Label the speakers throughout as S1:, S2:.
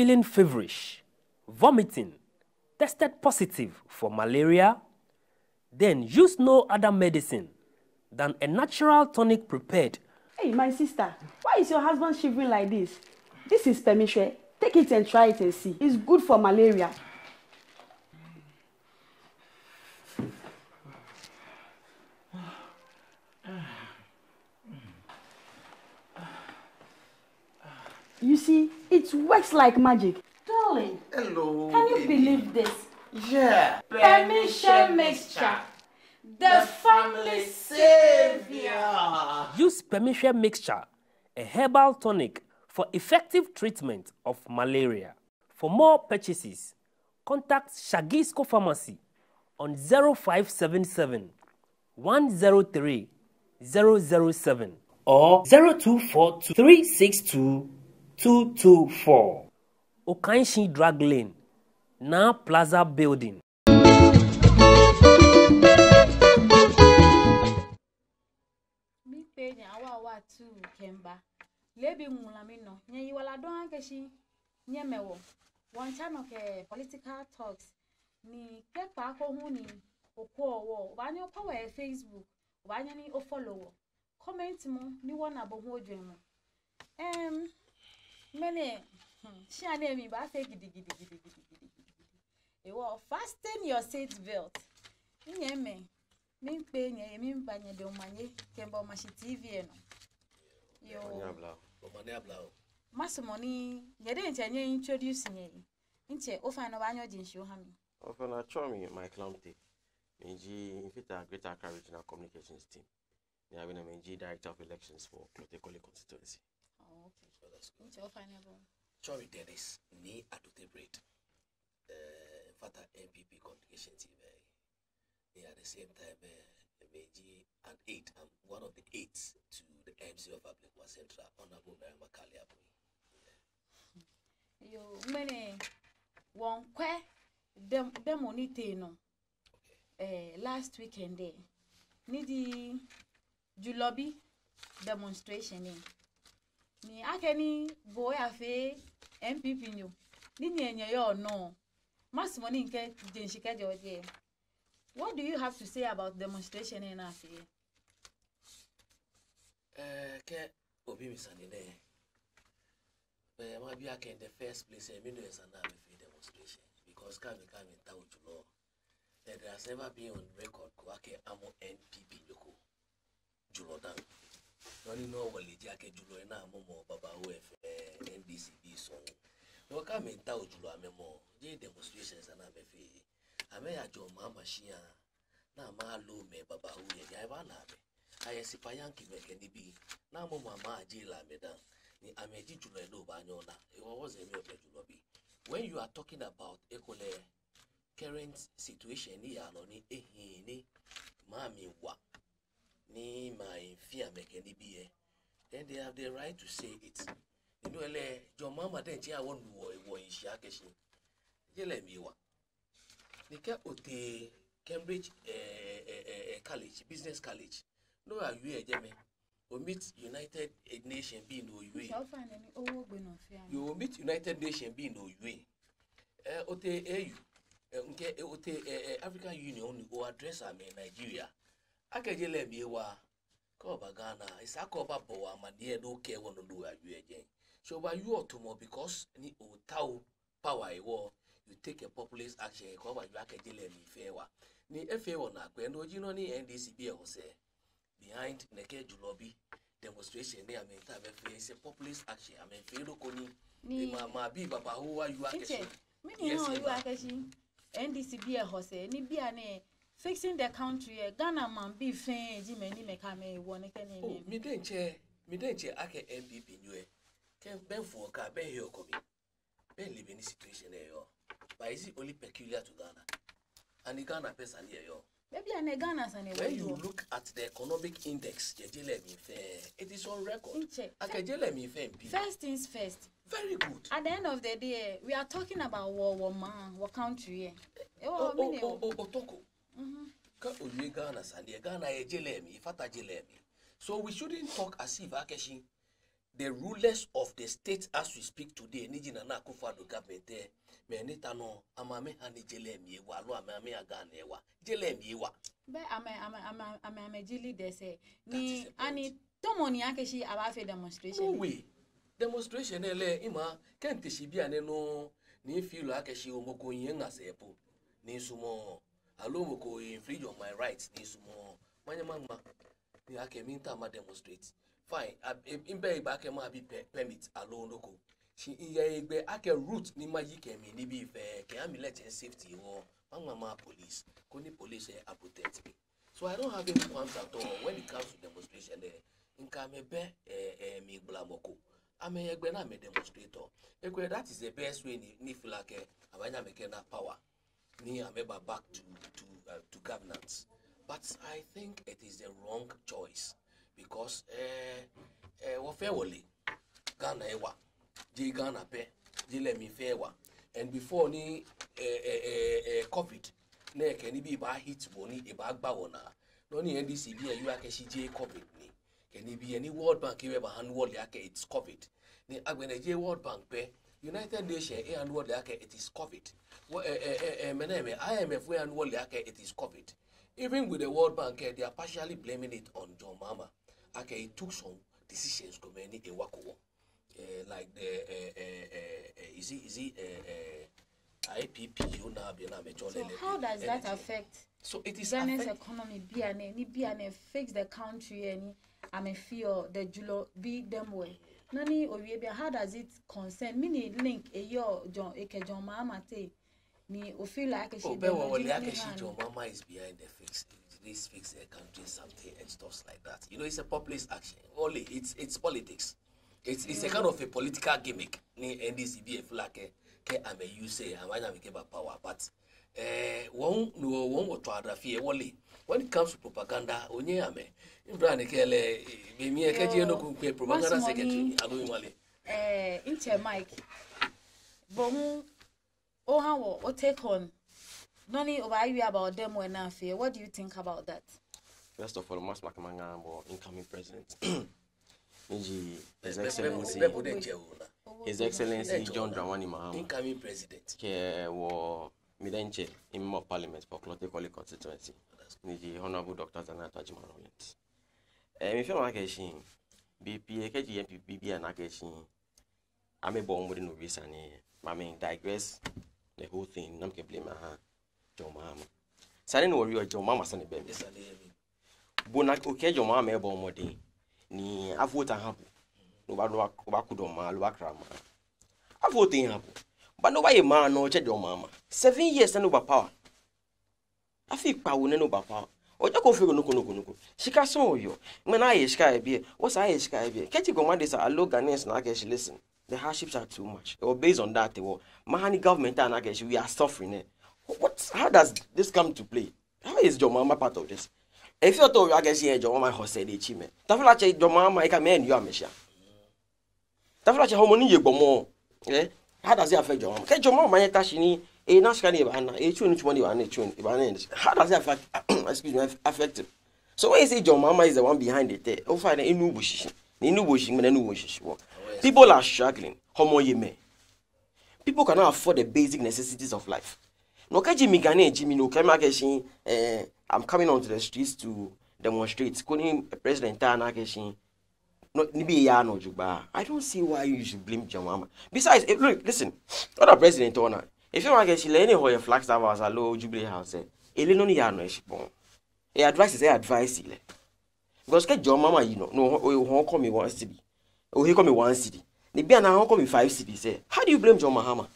S1: feeling feverish, vomiting, tested positive for malaria, then use no other medicine than a natural tonic prepared.
S2: Hey, my sister, why is your husband shivering like this? This is permission. Take it and try it and see. It's good for malaria. You see, it works like magic. Darling.
S3: Hello.
S2: Can you believe this?
S3: Yeah.
S2: Permission mixture. The family savior.
S1: Use permission mixture, a herbal tonic for effective treatment of malaria. For more purchases, contact Shagisco Pharmacy on 0577 103 007 or 0242 362 224. Okanshi Drug Lane, Na Plaza Building.
S4: Mi penya awa tu Kemba. Lebi mulamino. Nye yiwala do ankeshi. Nye mewo. Wanchano ke political talks. Ni kepa ko huni okwo wo. Wanyo kwa Facebook. Wanyo ni o follow. Comment mo ni wana bo ho dwemu. Mene shane mi ba fe gidi. Ewo fasten your seat belt. Nye me. Min penye min banye de omanye Kemba Omashi TV no. Yo.
S3: Omane abla.
S4: Masomoni yede ntenye introduce nye. Nche ofa no banyo jinsho hami.
S5: Ofa na chomi my clamte. Menji infita Greater Accra Regional Communications team. They have been a Menji Director of Elections for Protocol constituency.
S4: Oh, okay. So that's good. Nche ofa na bo.
S3: Chomi Dennis ni adote bread. Fata NPP Communication team. At the same time, MAG and 8. I'm one of the 8s to the MC of Ablekwa Central, Honorable Mary Makali.
S4: Yo, mene one kwe demonite no. Last weekend there. Nidi Julorbi demonstration ni akeni boy afe NPP nyo. Ni nyenye yo no. Mas money nke jenshika George. What do you have to say about demonstration in Afi?
S3: Ke obi misani ne. Maybe I can in the first place a minute is an demonstration because come town to law. There has never been on record Kwake Amo NPP Yoko Julodan. Don't know what Jake Julona Momo Baba with NDCB song. No come in town to Memo, J demonstrations and Amefi. Ame ajo mama shia na ma lo me baba huye ya ba na be ayesi payanki me kenibi na mo mama ajila medan ni ameji julo edo ba nyona e was a me Julorbi. When you are talking about ekole current situation ni ano ni ni mami wa ni my fear me kenibi then they have the right to say it. You know ele jo mama den ti awon wo ishi akeshi jele mi wa Nika ote Cambridge College, Business College. No, are you a Jemmy? You meet United Nation being no way. You meet United Nation being no way. Ote AU, ote African Union or address am in Nigeria. Akajele me wa Koba Ghana. It's a Koba Boa, my dear, no care one do a you again. So by you ought to more because ni Otau power war. You take a populist action, cover you can delay me fair. Ni FA1 Aquendo, you know, ni NDCB Jose. Behind Neke Julorbi demonstration, they are meant to have a populist action. I mean, Fedo Koni, Mama B, Baba, who are you actually?
S4: Yes, you are actually NDCB Jose, ni biane fixing the country, Ghana man be fair, Jimmy Mekame, one again.
S3: Me don't chair, Ake NPP, you can bend for a car, ben here, Kobe. Ben live in this situation there. But is it only peculiar to Ghana? And the Ghana person here, yo.
S4: Maybe I Ghana
S3: when you look at the economic index, it is on record.
S4: First things first.
S3: Very good.
S4: At the end of the day, we are talking about war man, war country.
S3: Otoko. So we shouldn't talk as if Akeshi the rulers of the state as we speak today, Nijina na Akufo-Addo government there, me nita no amame hani jele miewa, lo amame aganewa, jele miewa.
S4: Be ame jili de say ni ani tomoni akeshi abafe demonstration.
S3: No way. Demonstration ele ima kente shibia ne no ni feel akeshi omoko yenga sepo ni sumo alo moko infringe on my rights ni sumo manyama ni ake minta ma demonstrate fine imbe ba ke ma bi permit alo noko shi iye egbe ake route ni ma yike mi ni bi fe ke am let in safety wo mama police koni police protect me, so I don't have any qualms at all when it comes to demonstration nka me be mi blamoko ame egbe na me demonstrator ekwe that is the best way ni feel like abanya make na power ni ameba back to governance, but I think it is the wrong choice because wo fe wole Ghana ewa je Ghana pe je let me fewa and before ni COVID na ke ni bi ba hit boni e ba gba wona no ni NDC bi you akeshi je COVID ni ke ni bi any World Bank e ba hand wall yake it's COVID ni agbene je World Bank pe United Nations e hand wall yake it is COVID meneme IMF we hand wall yake it is COVID. Even with the World Bank they are partially blaming it on John Mahama. Okay, it took some decisions to many a wako like the is it IPP you now be na
S4: So how does that affect?
S3: So it is
S4: Ghana's economy. Be fix the country and I feel the Julorbi them way. Nani Owiebia, how does it concern? Mini link a year John Mahama te ni feel like a
S3: John Mahama is behind the fix. This fix the country something and stuff like that. You know, it's a populist action. Only it's politics. It's a kind of a political gimmick. Ni NDCB feel like I'm a use I'm gonna make about power, but one what to adrafie wole when it comes to propaganda onye ame imbrane kele be mi ekeje no ku propaganda secretary alo wale
S4: inter mic bon o ha wo take on noni over you about them when na fear. What do you think about that?
S5: First of all, Mas Makamanga incoming president His Excellency John Dramani Mahama
S3: incoming president
S5: wo Midenche in more parliament for Clotekoli constituency. The Honorable Dr. Zanata Jimarolent. If you're not getting BP, NPP, and Nakeshin, I'm a bomb with no reason. I mean, digress the whole thing. I'm going to blame John Mahama. Suddenly, worry John Mahama, son of baby. Bonak, okay, John Mahama, a bomb day. Ni avote hapu. No bakudoma, luakrama. Avote hapu. But nobody man no check your mama. 7 years and over power. I feel power no power. Or you go figure no. She can saw you. When I sky be, what's I sky be? Can't you go on this? I look and listen. The hardships are too much. Or based on that, Mahani government and we are suffering it. What? How does this come to play? How is your mama part of this? If you told your mama has said it, Chime. Taflache your mama, I can man you are Messia. Taflache how many you go more? Eh? How does it affect your mom? Can your mom manage tashini a national and a tune money and a tune? How does it affect? Excuse me, affect it? So why is it your mama is the one behind it? Oh, find a new bush. People are struggling. Homo yeme. People cannot afford the basic necessities of life. No kaji migane Jimmy no kamakeshi. I'm coming onto the streets to demonstrate. Calling President Tanakeshi. I don't see why you should blame your mama. Besides, look, listen, other president owner. If you want to get any of your flags that was a low Jubilee House, advice is advice. Because get your mama, you know, no, won't call me 1 city. Oh, he call me 1 city. The be now call me 5 cities. How do you blame John Mahama?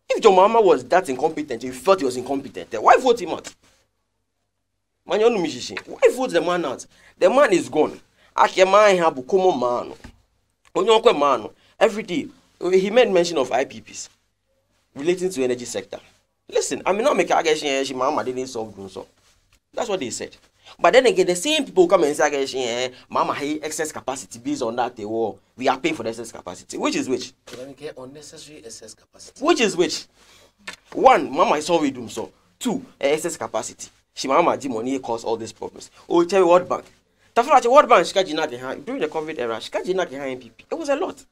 S5: If John Mahama was that incompetent, you felt he was incompetent, why vote him out? Why vote the man out? The man is gone. Every day he made mention of IPPs relating to energy sector. Listen, I mean not make a mama didn't solve so. That's what they said. But then again, the same people come and say mama has excess capacity based on that we are paying for the excess capacity. Which is which?
S3: Unnecessary excess capacity.
S5: Which is which? 1, mama is already doing so. 2, excess capacity. She mama money cause all these problems. Oh, tell you what bank. Tafla World Bank Skajina during the COVID era, Skajina NPP. It was a lot.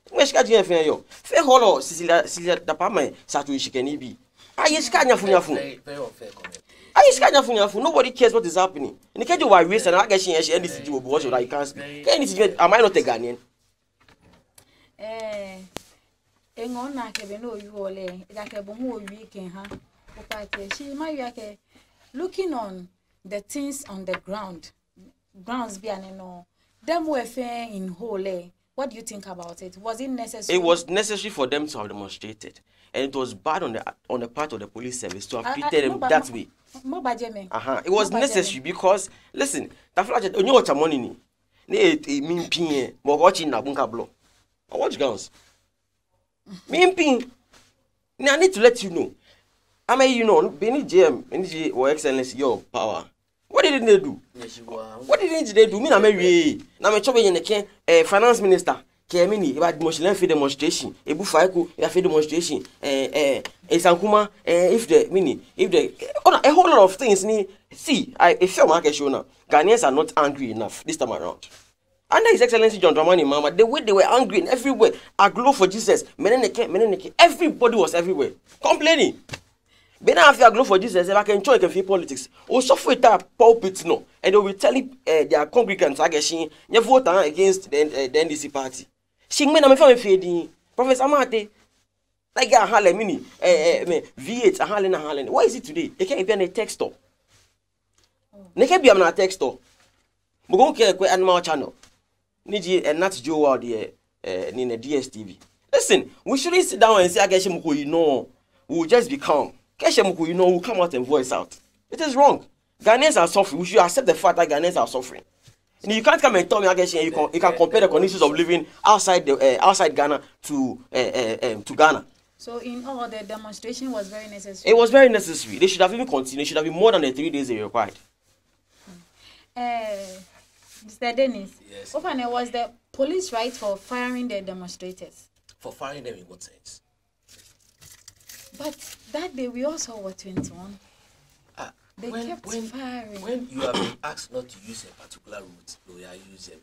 S5: Where Skajina Fair Fair Hollow, Cecilia Dapama, Satu Shikanibi. I is Kanya Funafu.
S3: Very unfair comment.
S5: I is Kanya Funafu. Nobody cares what is happening. And the Kajo why race and I guess she NDC will watch what I can't speak. Anything, am I not a Ghanaian?
S4: Engona kebeno yuole, Yakabo weekend, huh? She might looking on the things on the grounds being no. Them were fair in whole. What do you think about it? Was it necessary?
S5: It was necessary for them to have demonstrated, and it was bad on the part of the police service to have treated them that way. It was necessary because listen, Tafla onye watch money ni. Ne mean pin mo watching na bunka blow. I watch guns. Mean pin. I need to let you know. I mean, you know, Benny GM, or Excellency, your power. What did they do? What did they do? Me, I'm a now I'm chopping in the finance minister. Kemini, about Muslim demonstration, a buffaiku, a demonstration, a Sankuma, if a whole lot of things. See, I feel market show now. Ghanaians are not angry enough this time around. Under His Excellency John Dramani Mama, the way they were angry and everywhere, I glow for Jesus, Meneneke, everybody was everywhere complaining. Ben I feel glow for Jesus, if I can enjoy politics. Or suffer with that pulpit no, and they will tell their congregants I guess you vote against the NDC party. Sing men I'm fading. Professor Amate, like a Harlem mini, V8 a Harlem. Why is it today? They can't be on a text store. They can't be on a text store. We go care animal channel. Niji and not Joe out there in the DSTV. Listen, we shouldn't sit down and say I guess you know. We'll just be calm. Keshemuku, you know, will come out and voice out. It is wrong. Ghanaians are suffering. We should accept the fact that Ghanaians are suffering. And you can't come and tell me, I guess you can compare the conditions of living outside Ghana to Ghana.
S4: So, in all, the demonstration was very necessary.
S5: It was very necessary. They should have even continued. It should have been more than the 3 days they required.
S4: Mr. Dennis,
S3: yes.
S4: Often was the police right for firing the demonstrators?
S3: For firing them in what sense?
S4: But that day we also were 21. They kept firing. When
S3: you have been asked not to use a particular route, you are using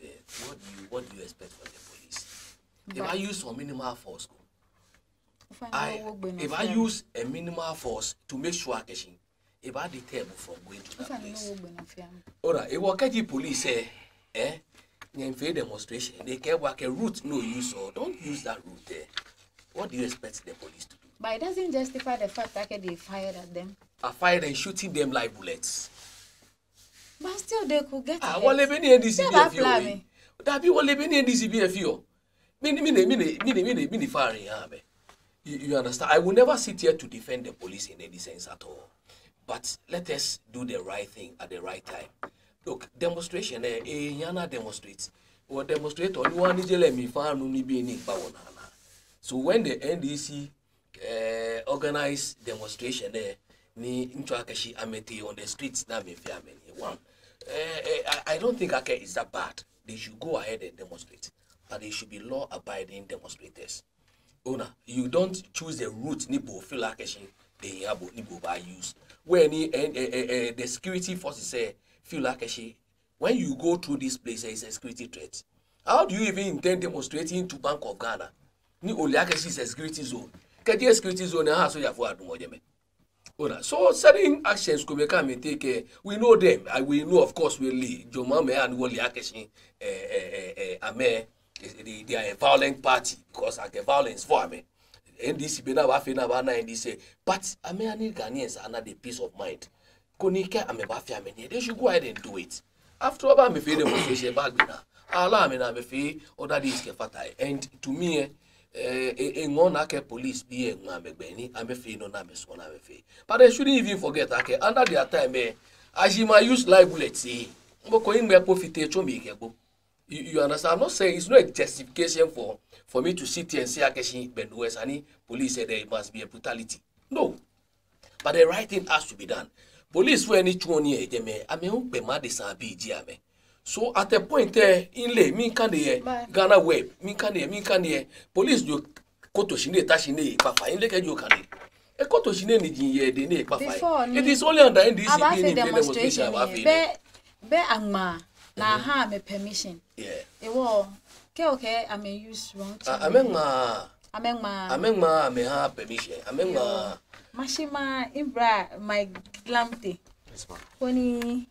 S3: what do you expect from the police? If I use some minimal force, if I use a minimal force to make sure catching, if I deter from going to that place. Alright, if what the police say, in fair demonstration, they can work a route no use or don't use that route there. What do you expect the police to do?
S4: But it doesn't justify the fact that they fired at them.
S3: I fired and shooting them like bullets.
S4: But still they could get
S3: ahead. What living in this CBFU? That be what living in this CBFU. Mini firing, you understand? I will never sit here to defend the police in any sense at all. But let us do the right thing at the right time. Look, demonstration, Yana demonstrates. Or demonstrate on one me fan only being in Bawana. So when the NDC organized demonstration there, ni Nchwakashi Amete on the streets, that may fear many. One, I don't think it's that bad. They should go ahead and demonstrate, but they should be law-abiding demonstrators. Ona, you don't choose the route nibo feel like nibo by use. When the security forces say feel like when you go through this place, it's a security threat. How do you even intend demonstrating to Bank of Ghana? Ni Oliakashi is a security zone. Kati security zone na so ya for adumojeme. So certain actions could become and take we know them. We know of course we lead Jomame and Oliakashi they are a violent party because like a violence for me. NDC bena wafina bana NDC but American Ghanaians are not the peace of mind. Konika amebafia many. They should go ahead and do it. After all, I'm a fair demonstration back now. Allah me na me fe other days ke fatai. And to me ngonake police be ngambeni ame fe no na me so na me fe. But they shouldn't even forget that under their time Ajima use live bullets mboko imbe profite chomi kego. You understand? I'm not saying it's not a justification for me to sit here and say Akeshi Bendues ani police said there must be a brutality. No. But the right thing has to be done. Police were any choni eme ame be mad sabi jiame. So at a point there in lay me can the Ghana web me can the police do koto shine tashine papa in leke jo kan e koto shine ni jinye de ne papa. It is only under NDC being demonstration
S4: be angma na ha me permission.
S3: Yeah.
S4: Ewo okay, I may use wrong.
S3: Amengma me ha permission.
S4: Mashima imbra my glamte. When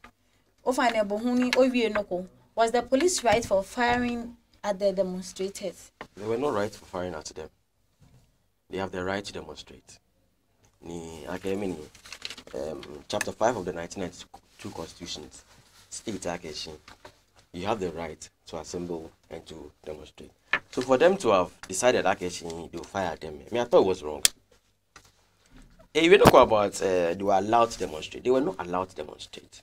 S4: Ofanebo Huni Ovi Noko, was the police right for firing at the demonstrators?
S5: They were not right for firing at them. They have the right to demonstrate. Chapter 5 of the 1992 Constitution states you have the right to assemble and to demonstrate. So for them to have decided they'll fire them, I thought it was wrong. If you talk about they were allowed to demonstrate, they were not allowed to demonstrate.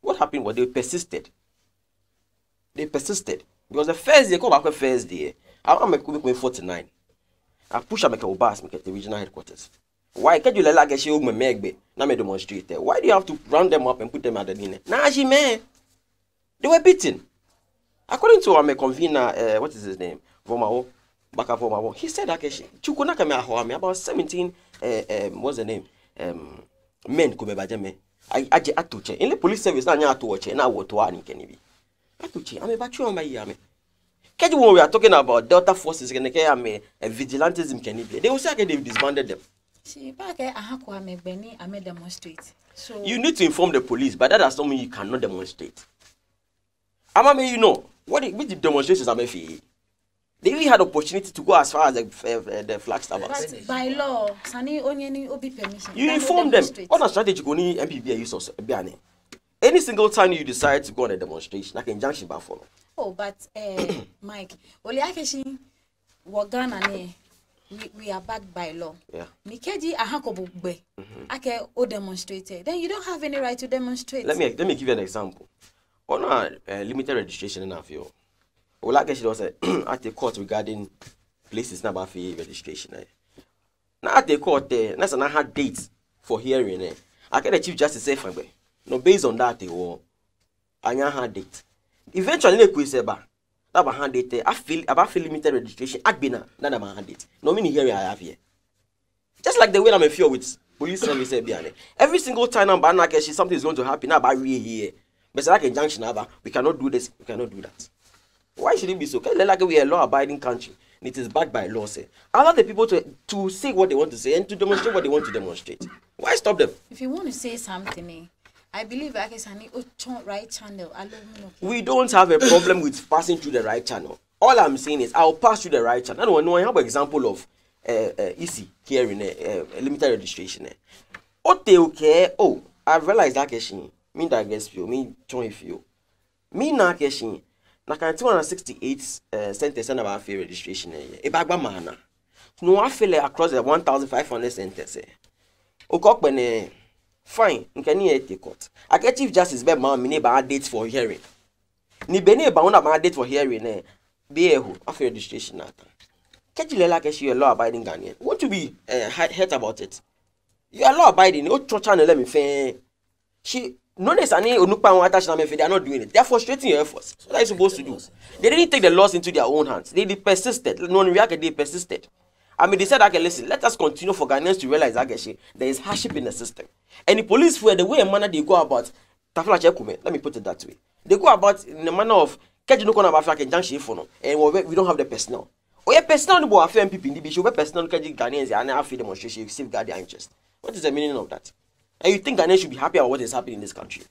S5: What happened was they persisted. Because the first day, come back the first day, I'm going 49. I push a bus at the regional headquarters. Why can't you let like show me demonstrate there? Why do you have to round them up and put them at the dinner? Man, they were beaten. According to our convener, what is his name? Baka Vomao, he said that about 17 what's the name? Men come bajame. I atuche. In the police service na atuche na wotoa ni kenibi. Atuche, ame bachu on my yame. Kaji when we are talking about Delta forces and vigilantism kenibi. They will say they disbanded them.
S4: See, back ahakwa me beni ame demonstrate. So
S5: you need to inform the police, but that does not mean you cannot demonstrate. Amame, you know what the demonstrations are made. They really had opportunity to go as far as the Flagstaff.
S4: But by law, Sani Onyeni Obi permission.
S5: You inform them. What a strategy only NPP use any single time you decide to go on a demonstration, like injunction by follow.
S4: Oh, but Mike, Oliakeshi Wagana ne we are backed by law.
S5: Yeah.
S4: Nikeji ahakobu be. Ake o demonstrated. Then you don't have any right to demonstrate. Let
S5: me give you an example. On a limited registration in our field. Like she was at the court regarding places now about registration. Now at the court there, that's an had dates for hearing. I get the Chief Justice say no based on that they were I had date. Eventually we say that hand date I feel about limited registration at bina that I had date. No meaning hearing I have here. Just like the way I'm a fear with police service every single time I'm banana something is going to happen about here. But like a junction we cannot do this, we cannot do that. Why should it be so? Because like we are a law-abiding country, and it is backed by law. Say, allow the people to say what they want to say and to demonstrate what they want to demonstrate. Why stop them?
S4: If you want to say something, I believe I can right channel.
S5: We don't have a problem with passing through the right channel. All I'm saying is I'll pass through the right channel. I have an example of easy here in limited registration. Okay. Oh, I realized that question. Me that gets you. Me join you. Me na question. Na kan 268 centers and about fair registration e bagba mana no afele across the 1500 centers okokpe fine nkani e take court ake Chief Justice be ma me ba date for hearing ni be ne ba una ba date for hearing be ehu of registration ata kejilela ke she law abiding Ghanaian want to be hurt about it. You are law abiding o church channel let me fe she no, they are not doing it. They are frustrating your efforts. What are you supposed to do? They didn't take the laws into their own hands. They persisted. They persisted. I mean, they said, okay, listen, let us continue for Ghanaians to realize that there is hardship in the system. And the police, the way and manner they go about, let me put it that way. They go about in the manner of, and we don't have the personnel. Or your personnel, the NPP, the show personnel, Ghanaians, and after demonstration, you safeguard their interest. What is the meaning of that? And you think Ghanaians should be happy about what is happening in this country?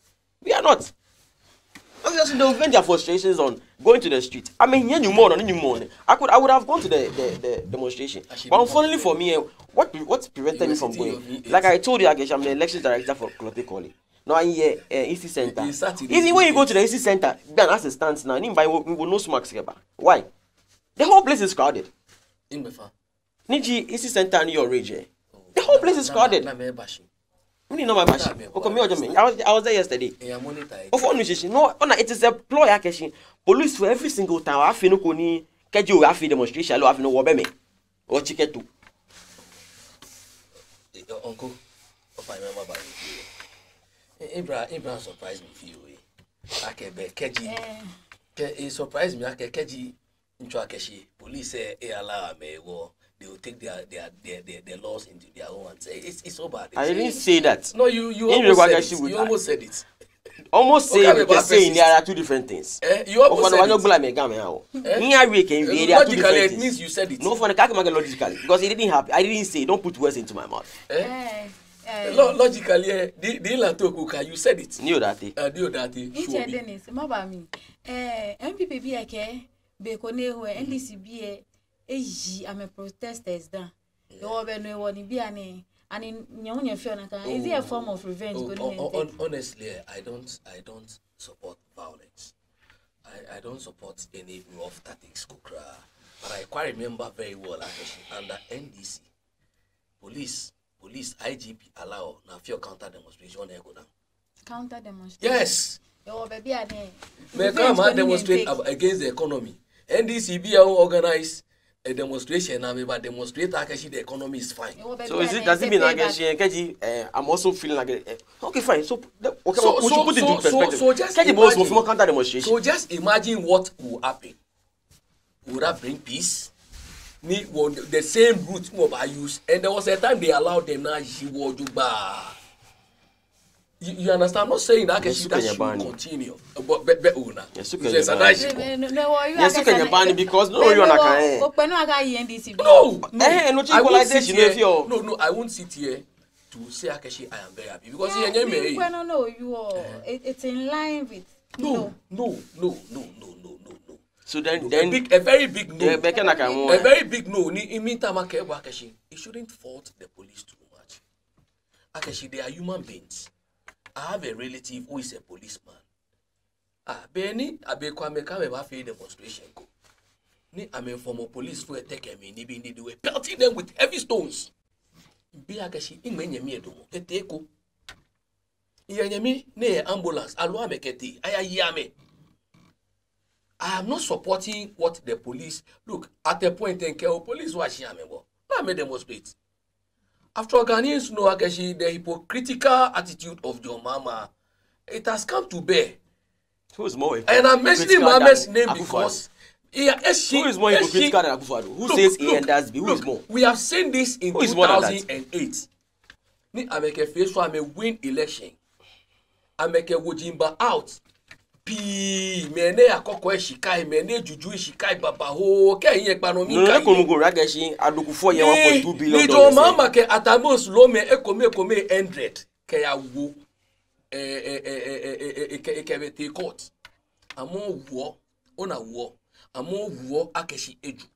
S5: We are not. Obviously, they'll vent their frustrations on going to the street. I mean, I would have gone to the demonstration. But unfortunately for me, what prevented me from going? Like I told you, I'm the elections director for Communicator. Now I'm here, EC Center. Even when you go to the EC Center, then as it stands now, we will no smacks. Why? The whole place is crowded. Niji EC Center and your region. The whole place is crowded. I was there yesterday. It is a ploy. Police for every single time. I feel no demonstration. I no wobeme or chicken too.
S3: Uncle, if I remember Abraham surprised me for you. It surprised me. Keji police say allow me war. They will take their laws into their own hands. It's so bad.
S5: I didn't say that.
S3: No, you almost said it. You almost said it.
S5: almost saying the same. There are two different things.
S3: You almost said it.
S5: Logically,
S3: it means you said it.
S5: No, for the logically, because it didn't happen. I didn't say. Don't put words into my mouth.
S3: Logically, you said it.
S5: Knew that.
S4: Dennis, NPP be okay. Bekone who NDC be I'm a protesters da. You over no one be and in Nyonya Fiona. Is it a form of revenge?
S3: Honestly, I don't support violence. I don't support any rough tactics, Kukra. But I quite remember very well actually under NDC, police, IGP allow now few counter demonstration when they go down.
S4: Counter demonstration.
S3: Yes.
S4: Your baby are
S3: may come and demonstrate against the economy. NDC be organize a demonstration and we demonstrate actually the economy is fine.
S5: So does it mean actually I'm also feeling like okay fine. So okay, we should put it into perspective.
S3: So just imagine what will happen. Would that bring peace? The same route I use, and there was a time they allowed them now. You understand? I'm not saying that should continue, but
S5: yes, because no,
S3: I won't sit here to say Akeshi I am very happy because
S4: it's in line with
S3: no.
S5: So then
S3: a very big no. A very big no. In meantime, Akeshi, it shouldn't fault the police too much. Akeshi, they are human beings. I have a relative who is a policeman. Benny, I be come a demonstration. Ni I'm a former police for a take me, they were pelting them with heavy stones. Be Akeshi, in many me do, a take. Yanyami, ne ambulance, allow me keti, I am not supporting what the police look at a point in care police watching amebo. Now me demonstrate. After Ghanaians know Akeshi, the hypocritical attitude of your mama, it has come to bear.
S5: Who is more?
S3: And I'm mentioning Mama's name because
S5: who is more hypocritical than Akufo-Addo? Who says A and does B? Who is more?
S3: We have seen this in 2008. I make a face for I may win election. I make a Wojimba out. P mene akoko shikai mene juju shikai baba ho ke yin panomi kai
S5: no ko rageshi adokufo ye 1.2 billion
S3: ni jo mama ke atamos lo me ekome 100 ke ya wo ke be court amo wo ona wo amo wo akeshi eju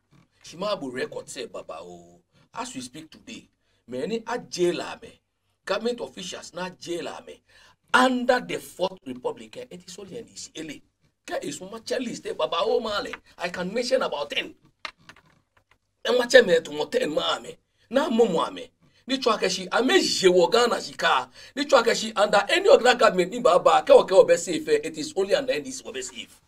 S3: shimabo record say baba ho as we speak today many a jail ame government officials na jail ame under the Fourth Republic, it is only an easy. Is much list, Baba Omale. I can mention about 10. And much a to 10 mame. Now, Momoame. The Trakashi, I may Jewogana Shika. The Trakashi under any other government in Baba, Kawaka safe, it is only under this safe.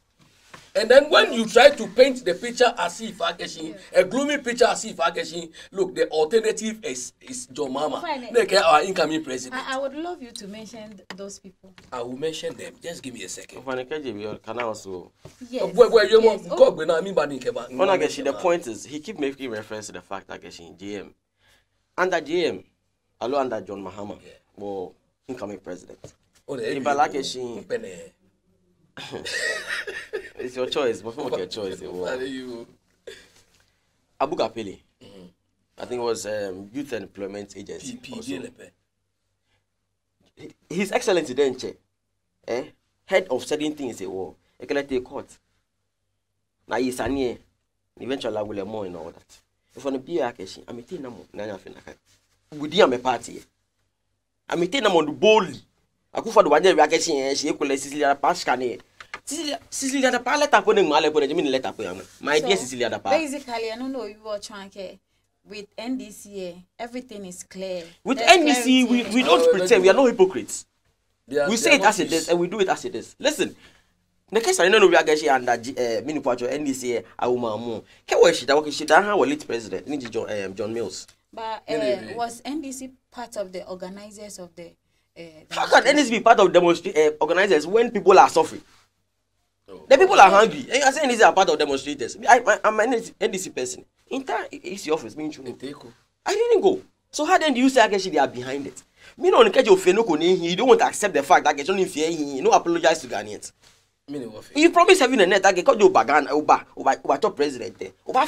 S3: And then when you try to paint the picture as if Akeshi, a gloomy picture as if Akeshi, look, the alternative is John Mama, our incoming president.
S4: I would love you to mention those people.
S3: I will mention them. Just give me a second.
S5: Can I also?
S4: Yes.
S5: The point is, he keep making reference to the fact that Akeshi JM, under JM, along under John Mahama, or incoming president. It's your choice, but not your choice. Abu Kapili, I think it was Youth and Employment Agency. His Excellency Denche, head of certain things a war. He can take court. Now he's a near. Eventually, I will have more in all that. If on a beer occasion, I'm a teen number. Would you am a party? I'm a teen number boldly. I go for the one day vacation and she equally Cecilia Pascane. Cecilia the pilot upon my letter. My dear Cecilia the pilot.
S4: Basically, I don't know you were trying to. With NDC, everything is clear.
S5: With NDC, we don't pretend. We are not hypocrites. We say it as it is and we do it as it is. Listen, the case I know we are getting under Minipacho NDC. I will mamu. Can we shit? Okay, shit. I have a late president. John Mills.
S4: But was NDC part of the organizers of the?
S5: How can NDC be part of organizers when people are suffering? The people are hungry. And you are saying these are part of demonstrators. I'm an NDC person. In time, it's your office. I didn't go. So how then do you say actually they are behind it? Me no catch your no you don't want to accept the fact that you don't fear he no apologize to Ghanaians. You promise having a net that you do bagan over top president there. Over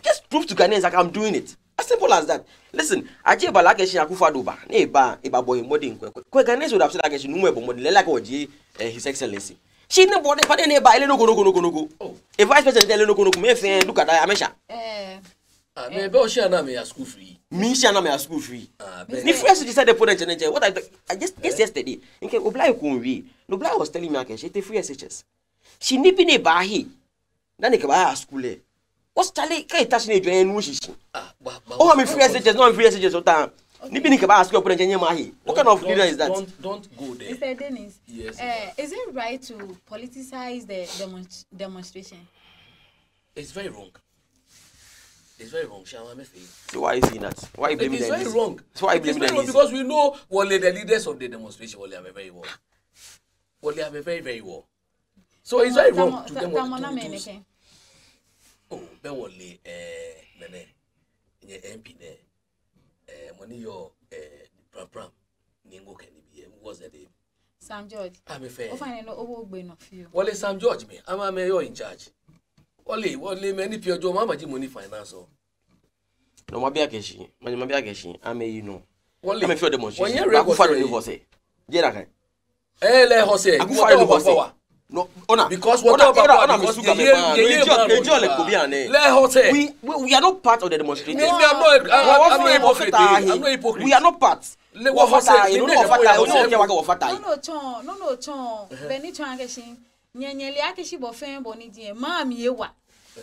S5: just prove to Ghanaians like I'm doing it. As simple as that. Listen, I tell you like Akufadoba, eba boy modern Ghanaians would have said like no model like His Excellency. She never bought a neighbor, no. A vice president, no, look at Amesha.
S3: Maybe she and I are school free.
S5: Me, she and I are school free. If first decided to put a what I just yesterday, in case Oblai Kunri, Nobla was telling me I she take free SHS. She nipping a bahi. Then they can buy a school. What's Charlie? Can you touch me? Oh, I'm free SHS, not free SHS all time. Nipping a buy a school, put a mahi. What kind of leader is that?
S3: Don't go there.
S4: Mr. Dennis,
S3: yes.
S4: Is it right to politicize the demonstration?
S3: It's very wrong. It's very wrong, Shama.
S5: So why is he not? Why blame them?
S3: It's very wrong.
S5: So why blame them?
S3: Because we know what the leaders of the demonstration will have a very well. Well, they have a very, very well. So it's very wrong to them. Oh, Ben Wally, Nene, MP, money your pram, Ningo can be, was the day.
S4: Sam George.
S3: I'm a fair.
S4: Well,
S3: it's Sam George, me. I'm a mayor in charge. Only many people mama money finance.
S5: No, my Biakeshi, I may you know.
S3: I'm
S5: a fair demonstration.
S3: When you're
S5: ready for say, Jera.
S3: Eh, Jose,
S5: no, honor.
S3: Because what about
S5: we are not part of the demonstration.
S3: I'm not hypocrite.
S5: We are not part.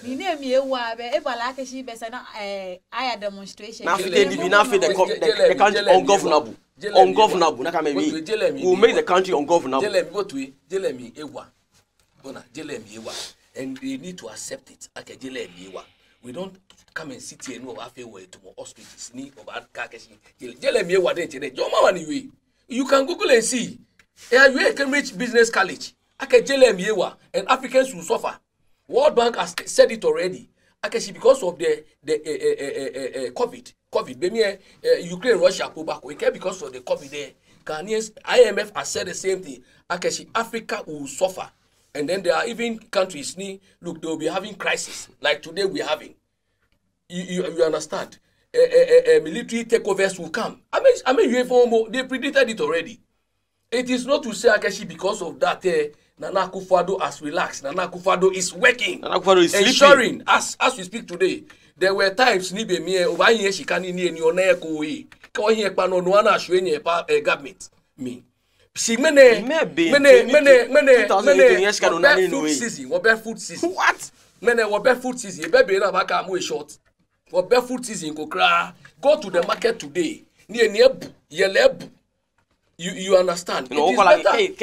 S4: Ni name ye wa be e bala ke shi be sana aya demonstration.
S5: Now the country ungovernable. Na come we will make the country ungovernable.
S3: Jelemi ewa. Bona jelemi ewa. And they need to accept it. Ake jelemi ewa. We don't come and sit here no afi we to more ostriches ni about kakeshi. Jelemi ewa den chede. Your mama ni we. You can Google and see. You Cambridge Business College. Ake jelemi ewa and Africans will suffer. World Bank has said it already. Actually, because of the COVID, Ukraine, Russia, because of the COVID there, Ghanaians, IMF has said the same thing. Actually, Africa will suffer, and then there are even countries. Look, they will be having crisis like today we're having. You understand? Military takeovers will come. I mean, they predicted it already. It is not to say actually because of that. Nana Akufo-Addo has relaxed. Nana Akufo-Addo is working.
S5: Nana Akufo-Addo is
S3: ensuring, as we speak today, there were times nibe me over here she can ni eni ona eko yi. Ko here pa no no na hwe nye pa government me. Si mene food season.
S5: What?
S3: Mene food season. E be na ba ka mu e short. Food season go kra. Go to the market today. Ni eni ebu, yele ebu. You understand?
S5: No, what's the point?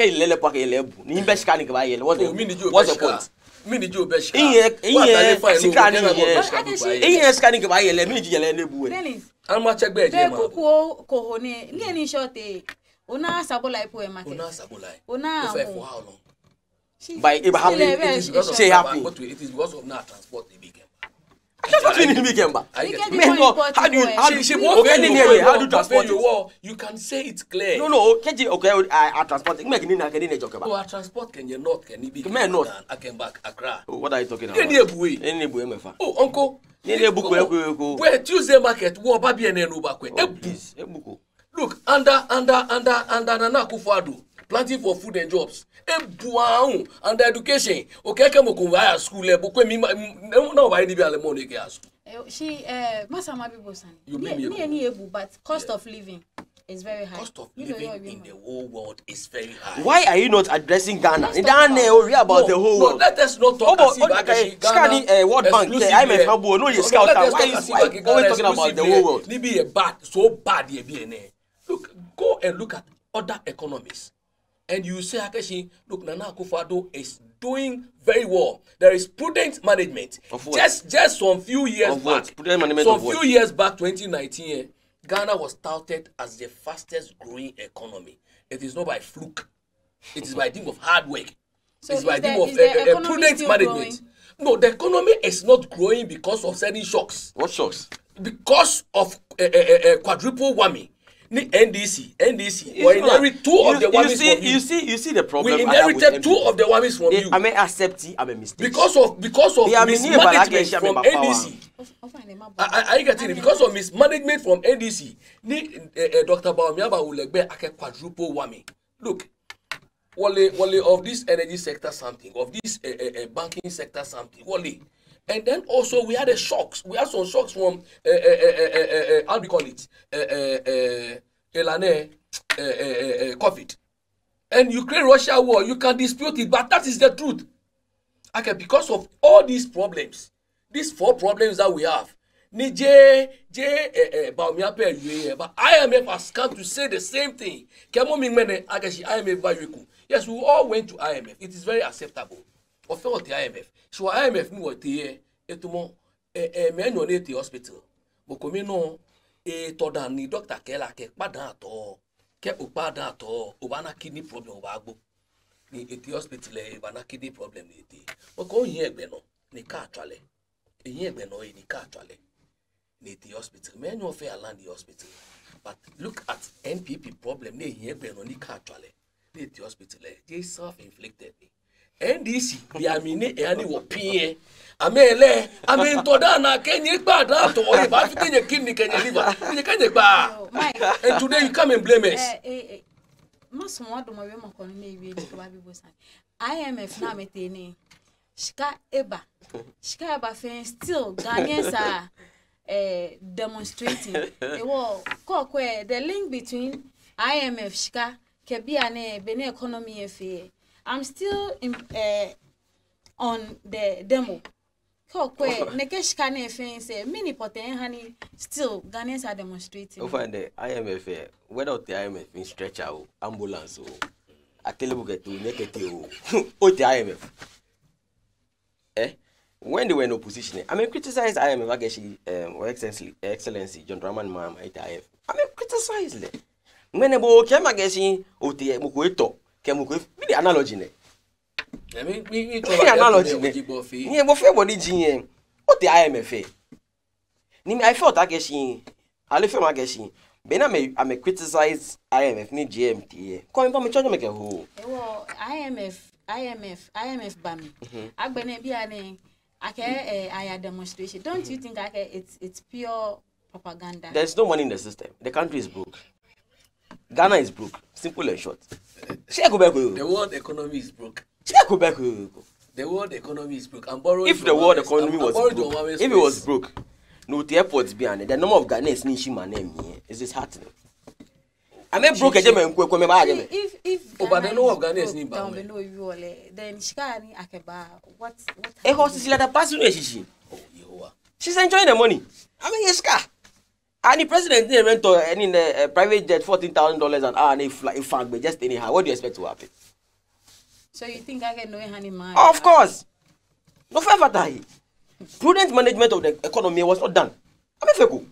S3: It is because of not transport the big.
S5: How do you transport it?
S3: You can say it's clear.
S5: No. Okay, I transport it.
S3: I transport can you not? Can you be? I can back Accra.
S5: What are you talking about?
S3: Any oh, uncle. Where Tuesday market? What baby and no back? Look, under Nana Akufo-Addo, planting for food and jobs. And education. Okay, come to school. No, why did you money?
S4: She, Masama Bibosan. But cost of living is very high.
S3: Cost of living in the whole world is very high.
S5: Why are you not addressing Ghana? About the whole world.
S3: Let us not talk about
S5: Ghana. World Bank, IMF, no, you scout. Why are talking about the whole world?
S3: Be a bad, so bad. Look, go and look at other economies. And you say, Akeshi, look, Nana Akufo-Addo is doing very well. There is prudent management. Just some few years back. Few years back, 2019, Ghana was touted as the fastest growing economy. It is not by fluke. It is by dint of hard work.
S4: So
S3: it's by dint of prudent management. Growing? No, the economy is not growing because of certain shocks.
S5: What shocks?
S3: Because of quadruple whammy. NDC. We inherit two of the women from you.
S5: You see the problem.
S3: We inherited two of the women from you.
S5: I may accept it. I'm a mistake.
S3: Because of mismanagement from NDC. Are you getting it? Because of mismanagement from NDC, Dr. Bawumia will like quadruple whammy. Look, wale of this energy sector something, of this banking sector something, wale. And then also we had a shocks. We had some shocks from how do you call it? COVID. And Ukraine-Russia war, you can dispute it, but that is the truth. Okay, because of all these problems, these 4 problems that we have, but IMF has come to say the same thing. Yes, we all went to IMF. It is very acceptable. Of the IMF. So IMF knew what they men on the hospital. Bokome no toda ni doctor kela ke pada to ke upada to ubana kidney problem obagbo ni the hospital ubana kidney problem ni ti. Boko yin egbe no ni ka atwale. Yin egbe no ni ka atwale. Ni the hospital. Men no fair land the hospital. But look at NPP problem ni yin egbe no ni ka atwale. Ni the hospital they self-inflicted. NDC bi amine ani wo pie amele amen to da na kenye gba da to o ba fi kenye kidney kenye liver kenye gba and today you come and blame us
S4: maso mo do mo we mo kono na ewie ji ba bibo san IMF na metene shika eba fe still Ghanaians are demonstrating the link between IMF shika kebia ne bene economy efe. I'm still on the demo. Mini poten honey still Ghanaians are demonstrating.
S5: Over the IMF, whether the IMF in stretch out ambulance or a telebuget to make it or the IMF. When they were in opposition, I mean criticize IMF against Excellency John Draman Mam at IMF. I mean criticize them. When a boy came against OTA Mukueto. The analogy ne.
S3: I mean, we
S5: analogy ne. Ni mo fe body jin o the IMF. Ni I felt against ale fe magasin. Be na me criticize IMF ni GMT. Ko me charge make ho. IMF
S4: bami. Agbene bia ne ake aya demonstration. Don't you think it's pure propaganda?
S5: There's no money in the system. The country is broke. Ghana is broke. Simple and short.
S3: The world economy is broke. The world economy is broke. I'm borrowing.
S5: If the world economy was broke, if it was broke, no the airports behind it. The number of Ghanaians need my name. Is this happening? I mean broke again.
S4: If
S3: but the number of Ghanaians need
S4: my then Shikani Akeba. What?
S5: A horse is like a person. She's enjoying the money. I mean yes, car. And the president didn't rent any private jet $14,000 an hour and fly but just anyhow. What do you expect to happen?
S4: So you think I get no honey man?
S5: Of course. No favor that. Prudent management of the economy was not done. I mean feko.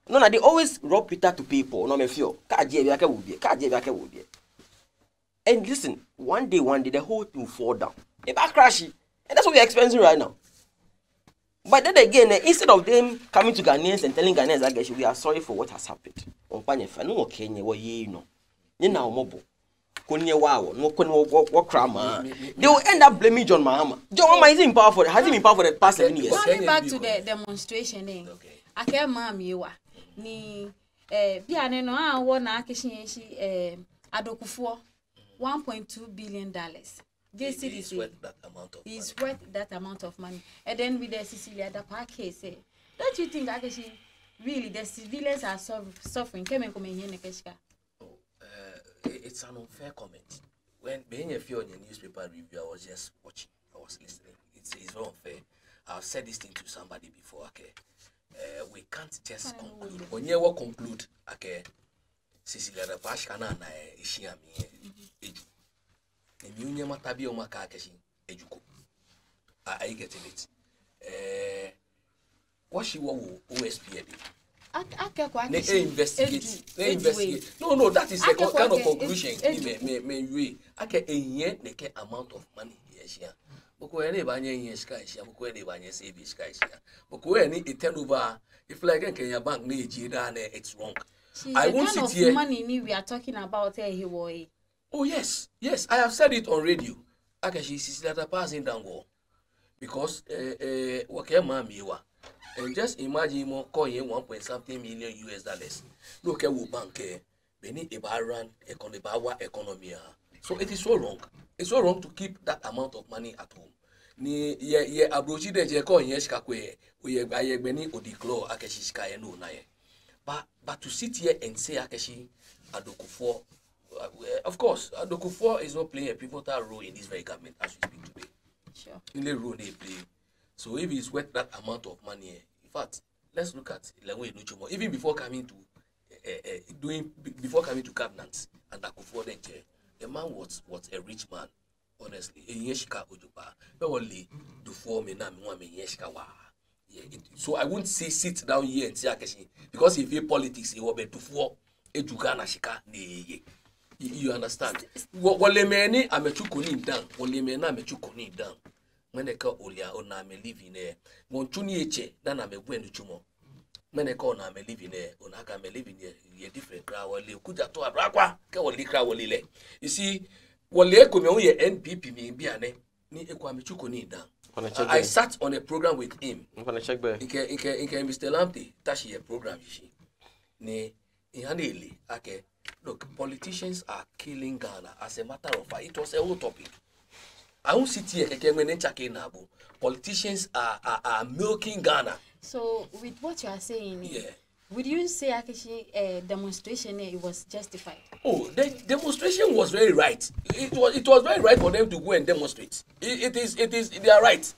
S5: No, they always rob Peter to pay Paul. No me feel. And listen, one day the whole thing will fall down. It back crash. And that's what we're experiencing right now. But then again, instead of them coming to Ghanaians and telling Ghanaians, I guess we are sorry for what has happened. They will end up blaming John Mahama. John Mahama is in power for has he been power for the past 7 years.
S4: Going back to the demonstration, I can't mami ni biane no a wo na akishin adokufo $1.2 billion.
S3: He's worth that amount of
S4: He's worth that amount of money. And then with the Cecilia, the park case, don't you think actually really the civilians are suffering?
S3: It's an unfair comment. When being a few on your newspaper review, I was just watching, I was listening. It's very unfair. I've said this thing to somebody before, okay? We can't just conclude. When you will conclude, okay? Cecilia, the Pashkana and Ishiami. Ni matabi o makakeshi ejuko. I getting it. What she want OSP they investigate. No, that is a kind of conclusion. Me ake enye neke amount of money here. Boko ene banye yen sky here. Boko ene banye save sky here. Boko ene turnover if like in Kenya bank na ejida na it's wrong. I won't sit here.
S4: The money we are talking about here,
S3: Oh yes, I have said it on radio. Actually, she's that passing down go because and just imagine more coin 1.something million US dollars. Look at what bank Beni Ibaran economy. So it is so wrong. It's so wrong to keep that amount of money at home. Ni ye abrochi de je coin yeshka kwe we beni odiclo akeshi shika no na ye. But to sit here and say akeshi adokufo, of course adokufo is not playing a pivotal role in this very government as we speak today.
S4: Sure.
S3: In the role they play. So if it's worth that amount of money, in fact, let's look at even before coming to before coming to governance and Akufo Denche, the man was a rich man, honestly. So I wouldn't say sit down here and say Akeshi because if you politics, it will be to you understand? Wale meni amechukuni down, wale mena amechukuni down. Meneka olia ona me live in there. Monchuni eche na na me gwenu chumo. Meneka ona me live in there. Ona ka me live in there. Ye different crowd wale kuja to abrakwa ke wale crowd wale le. You see wale ko me o ye NPP mi bia ne ni ekwa me chukuni down. I sat on a program with him. Inke Mr. Lamte tashi a program yishi. Ni ihanele ake look, politicians are killing Ghana as a matter of fact. It was a whole topic. I won't sit here and politicians are milking Ghana.
S4: So, with what you are saying,
S3: yeah,
S4: would you say actually a demonstration it was justified?
S3: Oh, the demonstration was very right. It was very right for them to go and demonstrate. It is their right.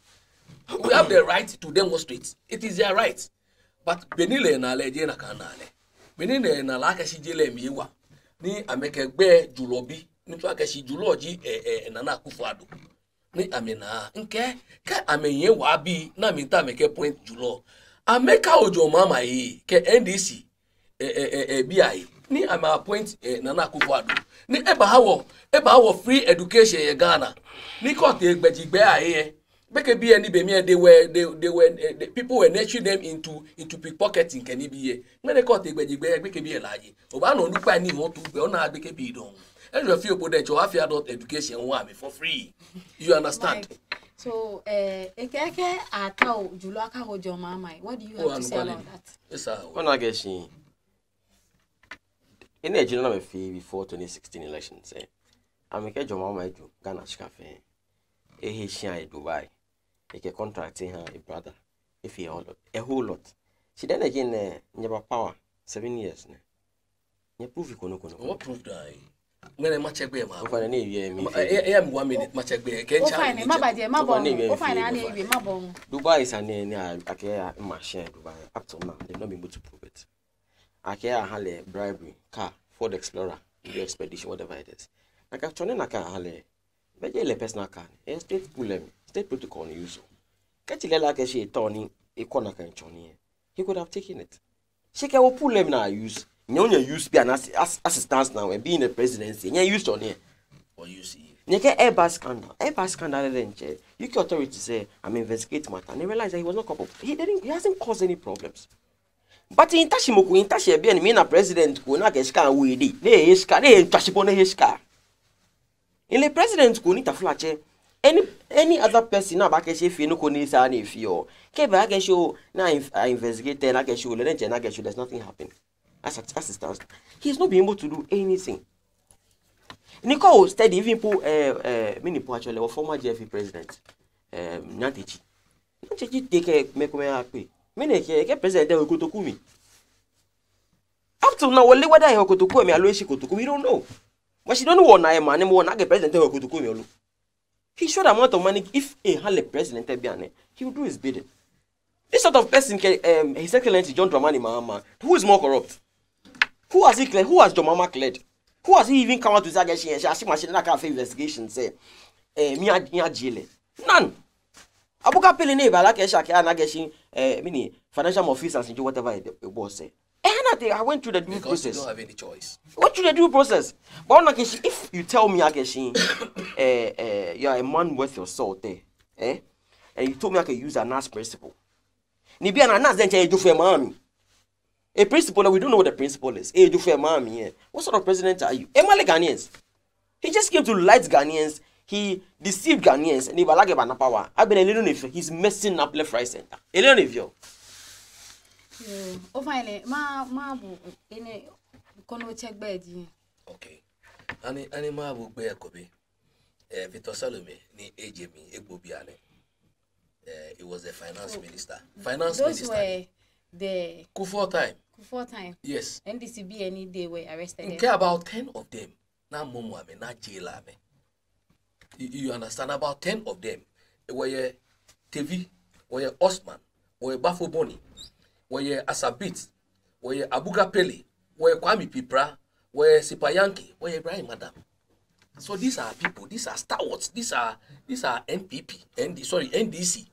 S3: We have the right to demonstrate. It is their right. But Benile na leje na kanale. Benile na la kashi jele miwa. Ni amekegbe Julorbi. Ni tu akashi Julorji nana Akufo-Addo. Ni amena nke ka amenye wabi na minta meke point Julor. Ameka ojo mama yi ke NDC BI ni ama point nana Akufo-Addo. Ni eba hawo free education ye Ghana. Ni kote egbejigbe aye. Beke be any be they were people were nurturing them into pickpocketing can be when they caught the beke be a lie. Obano look by him to be on a beke be done. And you feel potential have adult education one for free. You understand?
S4: So ekeke atao Julaka hojo mama. What do you have to say about that?
S3: Yes, sir.
S5: When I guess in a general fee before 2016 elections, I make a mama to Ghana Cafe. A Dubai. A contracting her a brother, if he all a whole lot. She then again never power 7 years. You prove you can what proved I? When I match a bear, I am 1 minute match a bear. Dubai is an Akea machine Dubai up to now. They've not been able to prove it. Akea Hale bribery, car, Ford Explorer, the expedition, whatever it is. I got Tony Naka Hale. But you personal car, a state problem. State protocol use. Like she Tony a corner can Johnny. He could have taken it. She can pull them now use. You use be an assistance now and being a presidency. You used on here.
S3: Or you see.
S5: You get airbus scandal then you can authority say I'm investigating matter and they realize that he was not coupled. He hasn't caused any problems. But in Tashimoku in Tashi be and mean a president who not get scar with it. They is car they Tashipone his car. In the president who need a flatche. Any other person now back if you know Konisa if you came back and show now I investigate and I can show there's nothing happened. As assistance. He's not being able to do anything. Nicole steady even put Minipo actually or former GFE president Nyantichi. Nyantichi take a make me happy. Many president will go to Kumi. Up to now, only whether I go to Kumi, we don't know. But she don't know what I am anymore. I get president will go to Kumi. He showed amount of money. If a Hale president he will do his bidding. This sort of person can His Excellency John Dramani Mahama, who is more corrupt? Who has he cleared? Who has Domama cleared? Who has he even come out to Zagashi and Shashi Machine Cafe investigation? Say Mia Jile. None. Abuka Peline Balakesha Nagashi mini financial officers and whatever it was say. I went through the due process.
S3: You don't have any choice.
S5: What through the due process? But if you tell me, Akeshi, you are a man worth your salt, and you told me I can use a NAS principle. Nibi an NAS then tell you do for mommy. A principal, we don't know what the principal is. Hey, what sort of president are you? Emale Ghanaians. He just came to light Ghanaians. He deceived Ghanaians. And he was like a power. I've been a little if he's messing up left, right, center. A little if you.
S4: Oh, finally, ma, in a convo check bed.
S3: Okay. Any ma will be a copy. Victor Salome, ni AJB, Egbobiane. It was the finance minister. Finance
S4: Those
S3: minister.
S4: were the
S3: Kufuor time.
S4: Kufuor time.
S3: Yes.
S4: NDCB any day were arrested.
S3: Okay, about 10 of them. Now Momo ame, na jail ame. You understand? About 10 of them. Were TV, were Osman, were Bafo Boni, were Asabit, were Abuga Pele, were Kwame Pipra, were Sipayanki, were Ibrahim Madam. So these are people, these are stalwarts, these are NPP, NDC.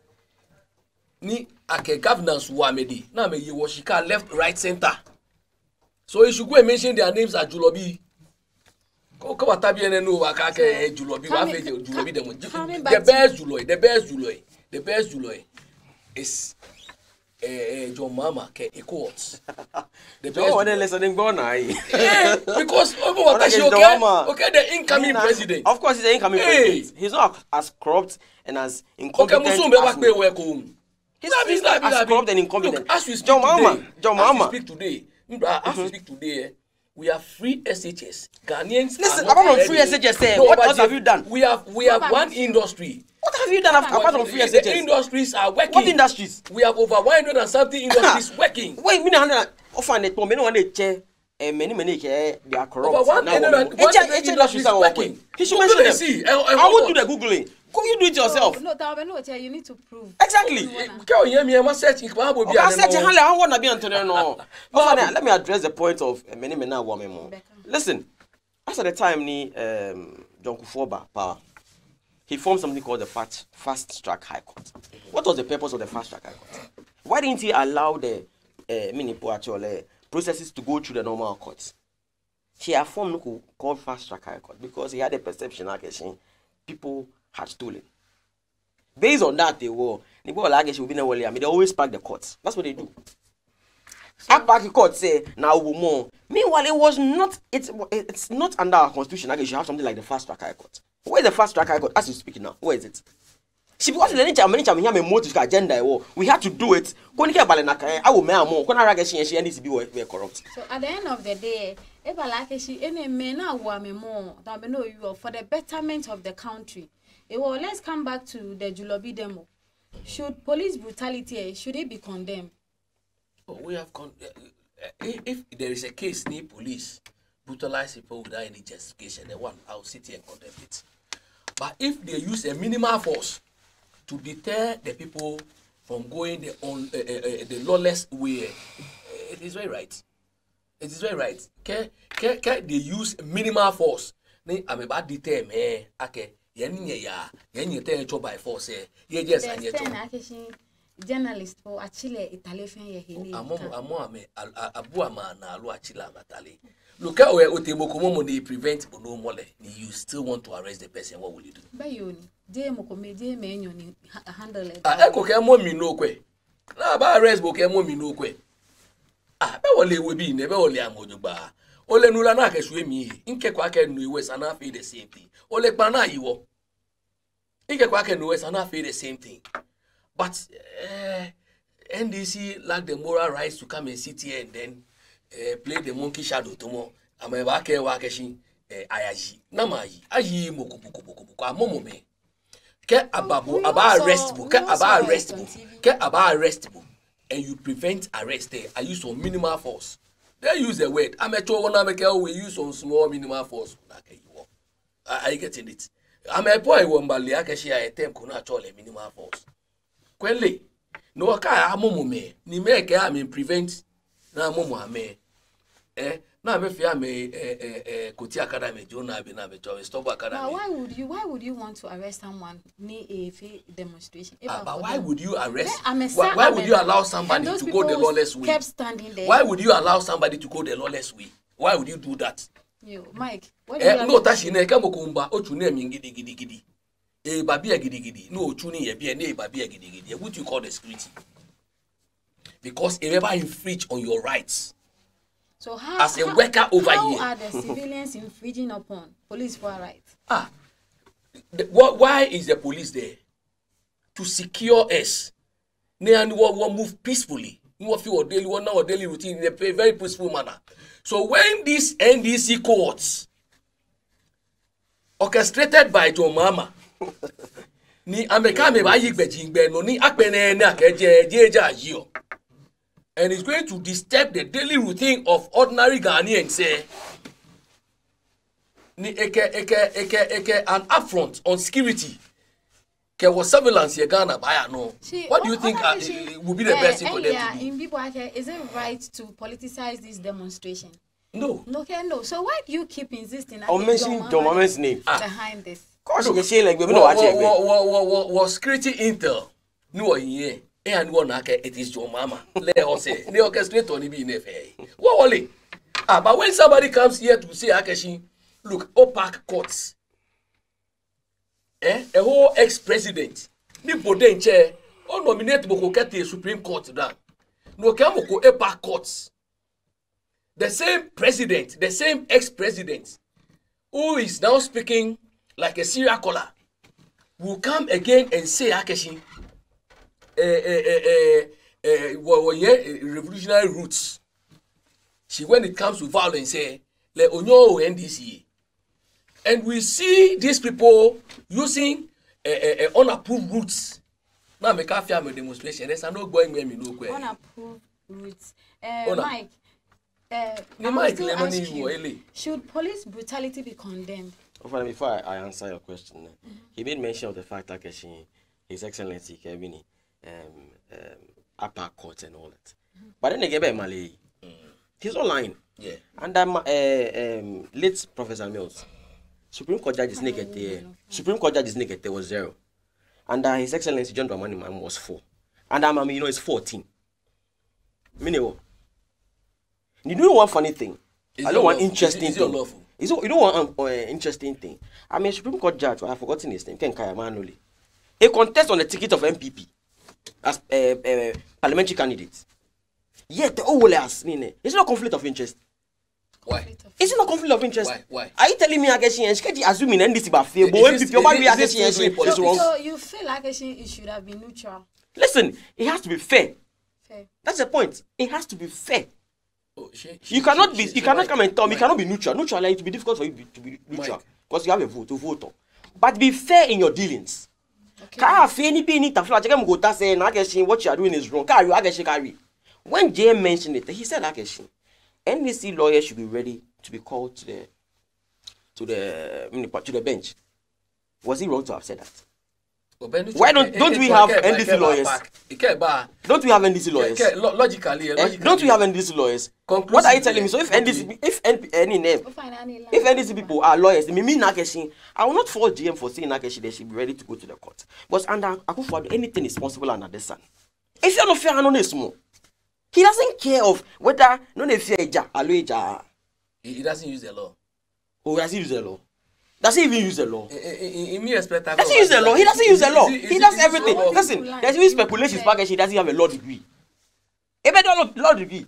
S3: Ni ake governance wamedi. Na me ye washika left, right, center. So you should go and mention their names as Julorbi. Come atabi ene waka ke Julorbi. Julorbi demo. The best Julorbi is John Mama ke Ecowards. The best.
S5: Oh, listening go now.
S3: Because okay, the incoming president.
S5: Of course, he's the incoming president. He's not as corrupt and as incompetent.
S3: Okay,
S5: He's as corrupt and incompetent.
S3: Look, as we speak today, we have free SHS. Ghanaians.
S5: Listen, apart from free SHS, what else have you done?
S3: We have one industry.
S5: What have you done apart from free SHS?
S3: The industries are working.
S5: What industries?
S3: We have over 100 and something industries working.
S5: Wait, me na offer net me no want chair. Many they are corrupt.
S3: Over 100 industries are working.
S5: He should mention them.
S3: See,
S5: I won't do the googling. Go you do it yourself.
S4: No, you need to prove.
S5: Exactly. Let me address the point of many men are women more. Listen, after the time John Kufuor power, he formed something called the Fast Track High Court. What was the purpose of the Fast Track High Court? Why didn't he allow the processes to go through the normal courts? He had formed called Fast Track High Court because he had a perception that people had stolen. Based on that, they always pack the courts. That's what they do. I pack the court say now more. Meanwhile, it's not under our constitution. I guess you have something like the Fast Track High Court. Where is the Fast Track High Court? As you speak now, where is it? See, because the motive agenda, we had to do it. I will more. Corrupt.
S4: So at the end of the day, if I like any men more that know you for the betterment of the country. Well, let's come back to the Julorbi demo. Should police brutality should it be condemned?
S3: We have if there is a case near police brutalize people without any justification, then one I'll sit here and condemn it. But if they use a minimal force to deter the people from going the lawless way, it is very right. It is very right. Can they use minimal force? I'm about deter me. Okay. By force.
S4: Journalist for Achille Italian.
S3: Look at where Otemokomo they prevent no mole. You still want to arrest the person, what will you do?
S4: Bayoni, Demokome, men handle it.
S3: Echo can me no que. Now about arrest book and no que. Bewole will be never only a moduba. Ole Nulanaka swim Inke Quacker New West and I feel the same thing. Ole Pana you. Inke Quacker New West and I feel the same thing. But NDC lack the moral rights to come and sit here and then play the monkey shadow tomorrow. I'm a wake wakeshi ayaji. Namayi. Ayi mokubukubuku. Amomo me. Ke ababu aba arrestable. Ke aba arrestable. Ke aba arrestable. And you prevent arrest there. I use some minimal force. They use the word. I'm a told one we use some small minimal force. I getting it. I'm a boy one bali akashi I attempt kuna chole minimal force. Kwele. No ka amomo me. Ni me ke am prevent na amomo ame. Na me fi ame Koti Academy Jonah be na be stop academy.
S4: Now why would you want to arrest someone near a demonstration?
S3: But why would you arrest? Why would you allow somebody to go the lawless way?
S4: Kept standing there.
S3: Why would you allow somebody to go the lawless way? Why would you do that?
S4: You, Mike, what do you
S3: no tashi ne kamo kumba ochu ne mingidi gidi. Babia gidi. No chuni ye be ne babia gidi. What you call the security? because it never infringe on your rights.
S4: So how,
S3: as a worker over
S4: how
S3: here.
S4: How are the civilians infringing upon police rights?
S3: Why is the police there? To secure us. We move peacefully. We feel our daily routine in a very peaceful manner. So when these NDC courts, orchestrated by John Mama, ni amekame ba yigbe jingbe no ni apene na keje jeja yo, and it's going to disturb the daily routine of ordinary Ghanaians. Say ni eke an affront on security. Ke was surveillance ye Ghana by no. What do you think would be the best thing for them to do?
S4: In people, is it right to politicize this demonstration?
S3: No.
S4: No. So why do you keep insisting
S5: on mentioning John Mama's name
S4: behind this?
S5: Cause you say like we know
S3: what security intel no here and one it is John Mama. Let us say the orchestrator ni be in FA. What only? But when somebody comes here to say Akeshi, look, opaque courts. A whole ex-president ni bode nche o nominate boko kete Supreme Court down. No kamoko opaque courts. The same president, the same ex-president who is now speaking like a serial caller will come again and say Akeshi revolutionary roots. She when it comes to violence say le onyo NDC. And we see these people using unapproved routes. Now make a fair demonstration. There's no going where me no go.
S4: Unapproved routes.
S3: Mike,
S4: should police brutality be condemned?
S5: Before I answer your question, he made mention of the fact that His Excellency Kevin upper court and all that. But then again, Malay, he's not lying.
S3: Yeah.
S5: And late Professor Mills, Supreme Court judges naked there. Supreme Court judges naked there was 0. And His Excellency John Dramani Man was 4. And it's 14. Minimum. You know one funny thing? I don't want interesting thing. You don't want an interesting thing. I mean, Supreme Court judge, I have forgotten his name, Ken Kayamanoli. A contest on the ticket of NPP as parliamentary candidate. Yet the whole ass, it's not conflict of interest.
S3: Why?
S5: It's not conflict of interest.
S3: Why?
S5: Are you telling me Akeshi assuming NDC but fair?
S4: So you feel like it should have been neutral?
S5: Listen, it has to be fair. That's the point. It has to be fair. You cannot come and tell me you cannot be neutral. Neutral, it will be difficult for you to be neutral because you have a vote to vote on. But be fair in your dealings. What you are doing is wrong. When JM mentioned it, he said NDC lawyers should be ready to be called to the bench. Was he wrong to have said that? Why don't we have NDC lawyers? Don't we have NDC lawyers?
S3: Logically.
S5: Don't we have NDC lawyers? What are you telling me? So if NDC people are lawyers, I will not fault GM for saying Nakeshi they should be ready to go to the court. But under Akufo-Addo, anything is possible under the sun. If you're not fair, he doesn't care of whether
S3: He doesn't use the law.
S5: Oh, does he use the law? Does he even use the law?
S3: Does he use
S5: the law? He doesn't use the law. He does everything. Listen, there's even speculations back and he doesn't have a law degree. A better law degree.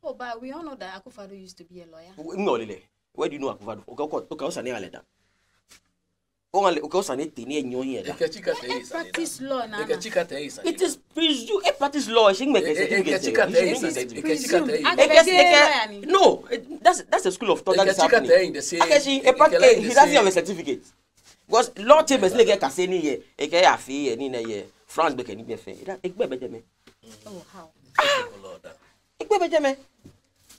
S4: Oh, but we all know that Akufo-Addo used to be a lawyer.
S5: No, Lele. Where do you know Akufo-Addo? Okay, what's the name of that?
S4: Practice law now.
S5: It is presumed. Practice law. No, that's a school of thought that is happening. He doesn't have a certificate. Because law chambers like Kaseni here, France be can be fair.
S4: Oh, how?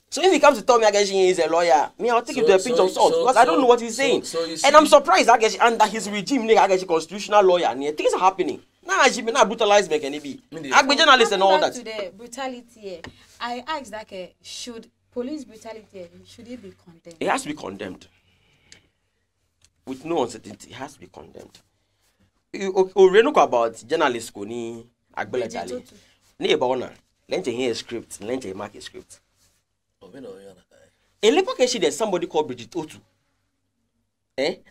S5: So if he comes to tell me he is a lawyer, I'll take him to a pinch of salt because I don't know what he's saying. And I'm surprised under his regime, constitutional lawyer, and things are happening. Now she be not brutalized me can it be. Journalists and all that.
S4: To the brutality, I asked should police brutality should it be condemned?
S5: It has to be condemned. With no uncertainty, it has to be condemned. We know about journalists ni Agbele Tali. Ni ebona, lente hear a script, lente mark a script. In Labour case, there's somebody called Bridget Otu.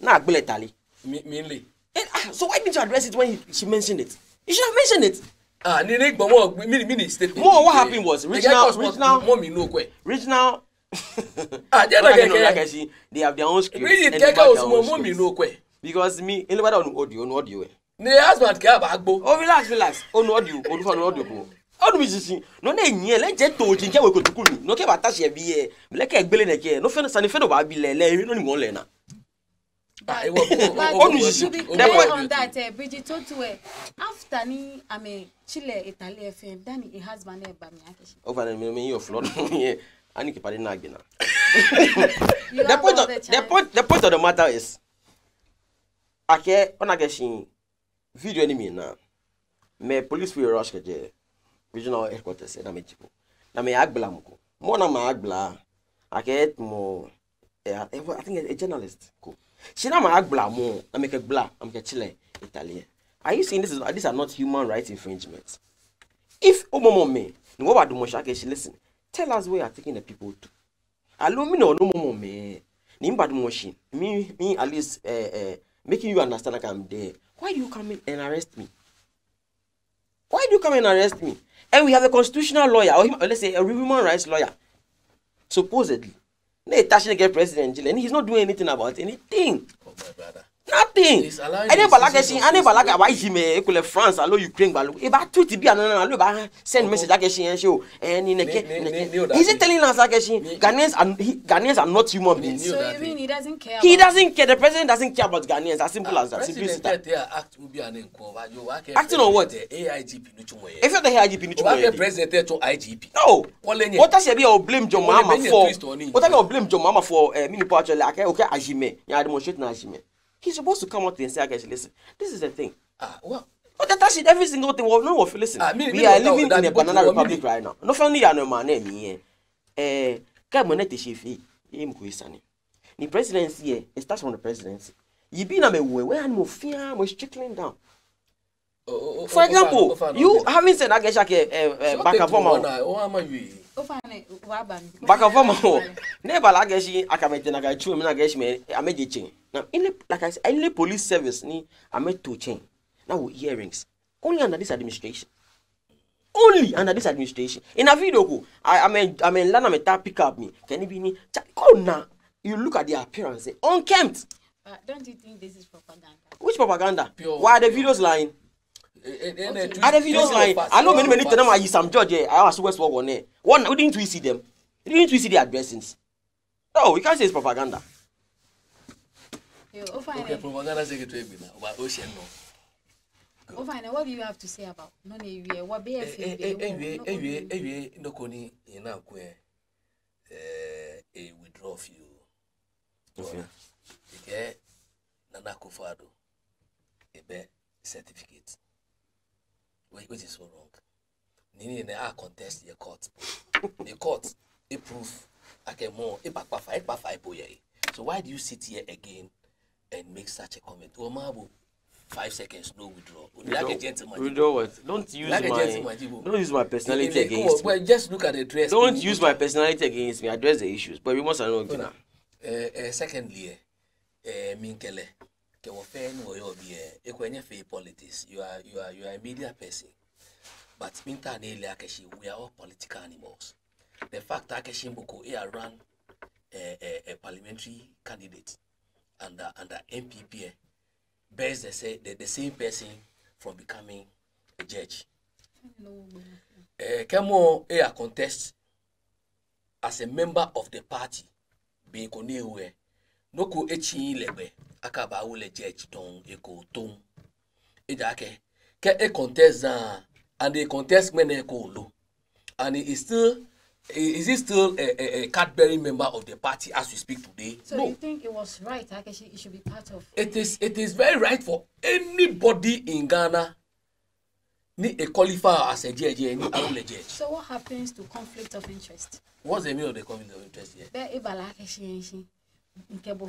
S5: Now Agbele Tali.
S3: Mainly.
S5: So why didn't you address it when she mentioned it? You should have mentioned it.
S3: Nick, but more mini statement.
S5: More, what happened was regional. They have their own script.
S3: Really, take out some more no kwe.
S5: Because me, anybody on audio.
S3: Ne husband care bagbo.
S5: Oh, relax. Oh, no audio. How do we see? No, let's get to Jinja. We go to Kulu. No, care about that. Be like a billion again. No, friend, son, friend of Abile. You don't want Lena.
S4: On that, Bridget told to her after ni ame Chile Italy FM. Then a husband by me.
S5: Over the me your flood. I need to put in again. The point of the matter is, I care on a guessing video enemy now. Me police will rush the regional headquarters. And I'm a chipo. Na me agbla mko. More na ma agbla. I get more. I think a journalist. Cool. She na ma agbla more. I make a bla. I'm a Chile Italy. Are you saying these are not human rights infringements? If Omomo me, no what do Moshake she listen? Tell us where you are taking the people to. Allow me no more me. Nimba do machine. Me at least making you understand like I'm there. Why do you come in and arrest me? Why do you come and arrest me? And we have a constitutional lawyer, or let's say a human rights lawyer. Supposedly. They touching the president and he's not doing anything about anything.
S3: Oh my brother.
S5: Nothing. I never like why he may France, allow Ukraine, but about 2 be another send message like and show and in a is it telling us like Ghanaians are not human beings?
S4: So you mean he doesn't care?
S5: He doesn't care. The president doesn't care about Ghanaians. As simple as that. Acting on what?
S3: AIGP.
S5: If you're the AIGP,
S3: the president to IGP.
S5: No. What does you blame your mama for? What you blame your mama for? Mini part like okay, Ajime. You are demonstrating Ajime. He's supposed to come out and say, "Actually, listen. This is the thing."
S3: Well,
S5: but that's it. Every single thing. Well, no one listen. We are living in a banana republic right now. No family, no man. Come on, let the the presidency here. It starts from the presidency. You be na me where I'm more fear. I'm trickling down. For example, you haven't said back and forth. Back and forth. Never like I can make a guy true. I made a change. Now, like I said, any police service ni I made 2 change. Now with earrings. Only under this administration. Only under this administration. In a video, I mean, Lana Meta pick up me. Can it be me? Oh, now you look at their appearance, unkempt.
S4: Don't you think this is propaganda?
S5: Which propaganda? Why are the videos lying? Are the videos lying? I know many of them are some judge. I was Westward one there. One, didn't we see them? Didn't we see their addressings? No, we can't say it's propaganda.
S3: Okay, propaganda secretary about ocean no.
S4: What do you have to say about no what BFA
S3: no koni ina kwe a withdraw you. Okay. Nana Kufado a be certificate. Which is so wrong. Nini in a contest the court. The court a proof more a back 5 boy. So why do you sit here again and make such a comment? Omabu 5 seconds, no withdraw. Like a gentleman.
S5: Withdraw what? Don't use my personality against me.
S3: Well, just look at the dress.
S5: Don't use my personality against me. Address the issues. But we must know.
S3: Secondly, Minkele, politics. You are a media person. But we are all political animals. The fact that Akeshimoko ran a parliamentary candidate under NPP bears the same person from becoming a judge. Kemo a contest as a member of the party being konewe no ko echi lebe akaba wole judge don eko tom ejake ke a contest and the contest men eko lo and is it still a card-bearing member of the party as we speak today?
S4: So no. You think it was right? Actually, it should be part of.
S3: It is very right for anybody in Ghana. Need a qualifier as a judge, any other judge.
S4: So what happens to conflict of interest?
S3: What's the meaning of the conflict of interest here?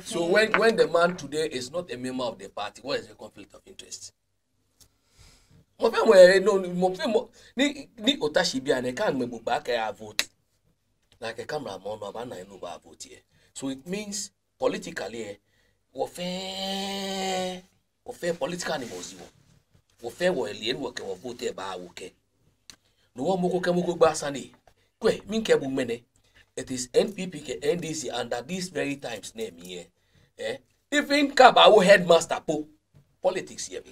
S3: So
S4: So
S3: when the man today is not a member of the party, what is the conflict of interest? Ni otashi bi ane kan me buba ka vote. Like a camera man no ba na no ba vote here. So it means politically we fair political animals wo fair wo alien wo ke wo vote ba wo ke No one moko kemoko basani. Kwe minke bumene. It is NPP ke NDC under these very times name here. Even Kabawo headmaster po politics here.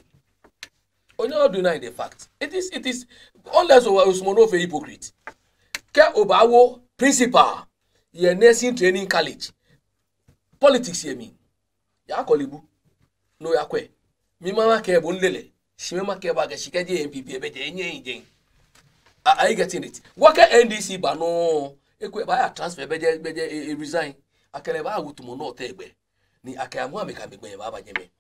S3: Only not denying the fact. It is unless we are a hypocrite. Ke Obawo principal ye nursing training college. Politics here mean. Ya kolibu. No ya kwe. Mi mama ke bonlele. She mama ke baga she ke NPP be je nyen. Are you getting it? What can NDC ba no ekwe ba transfer beje resign. Akele ba wutumo no tegbe. Ni akamu ameka megbe ba nyeme.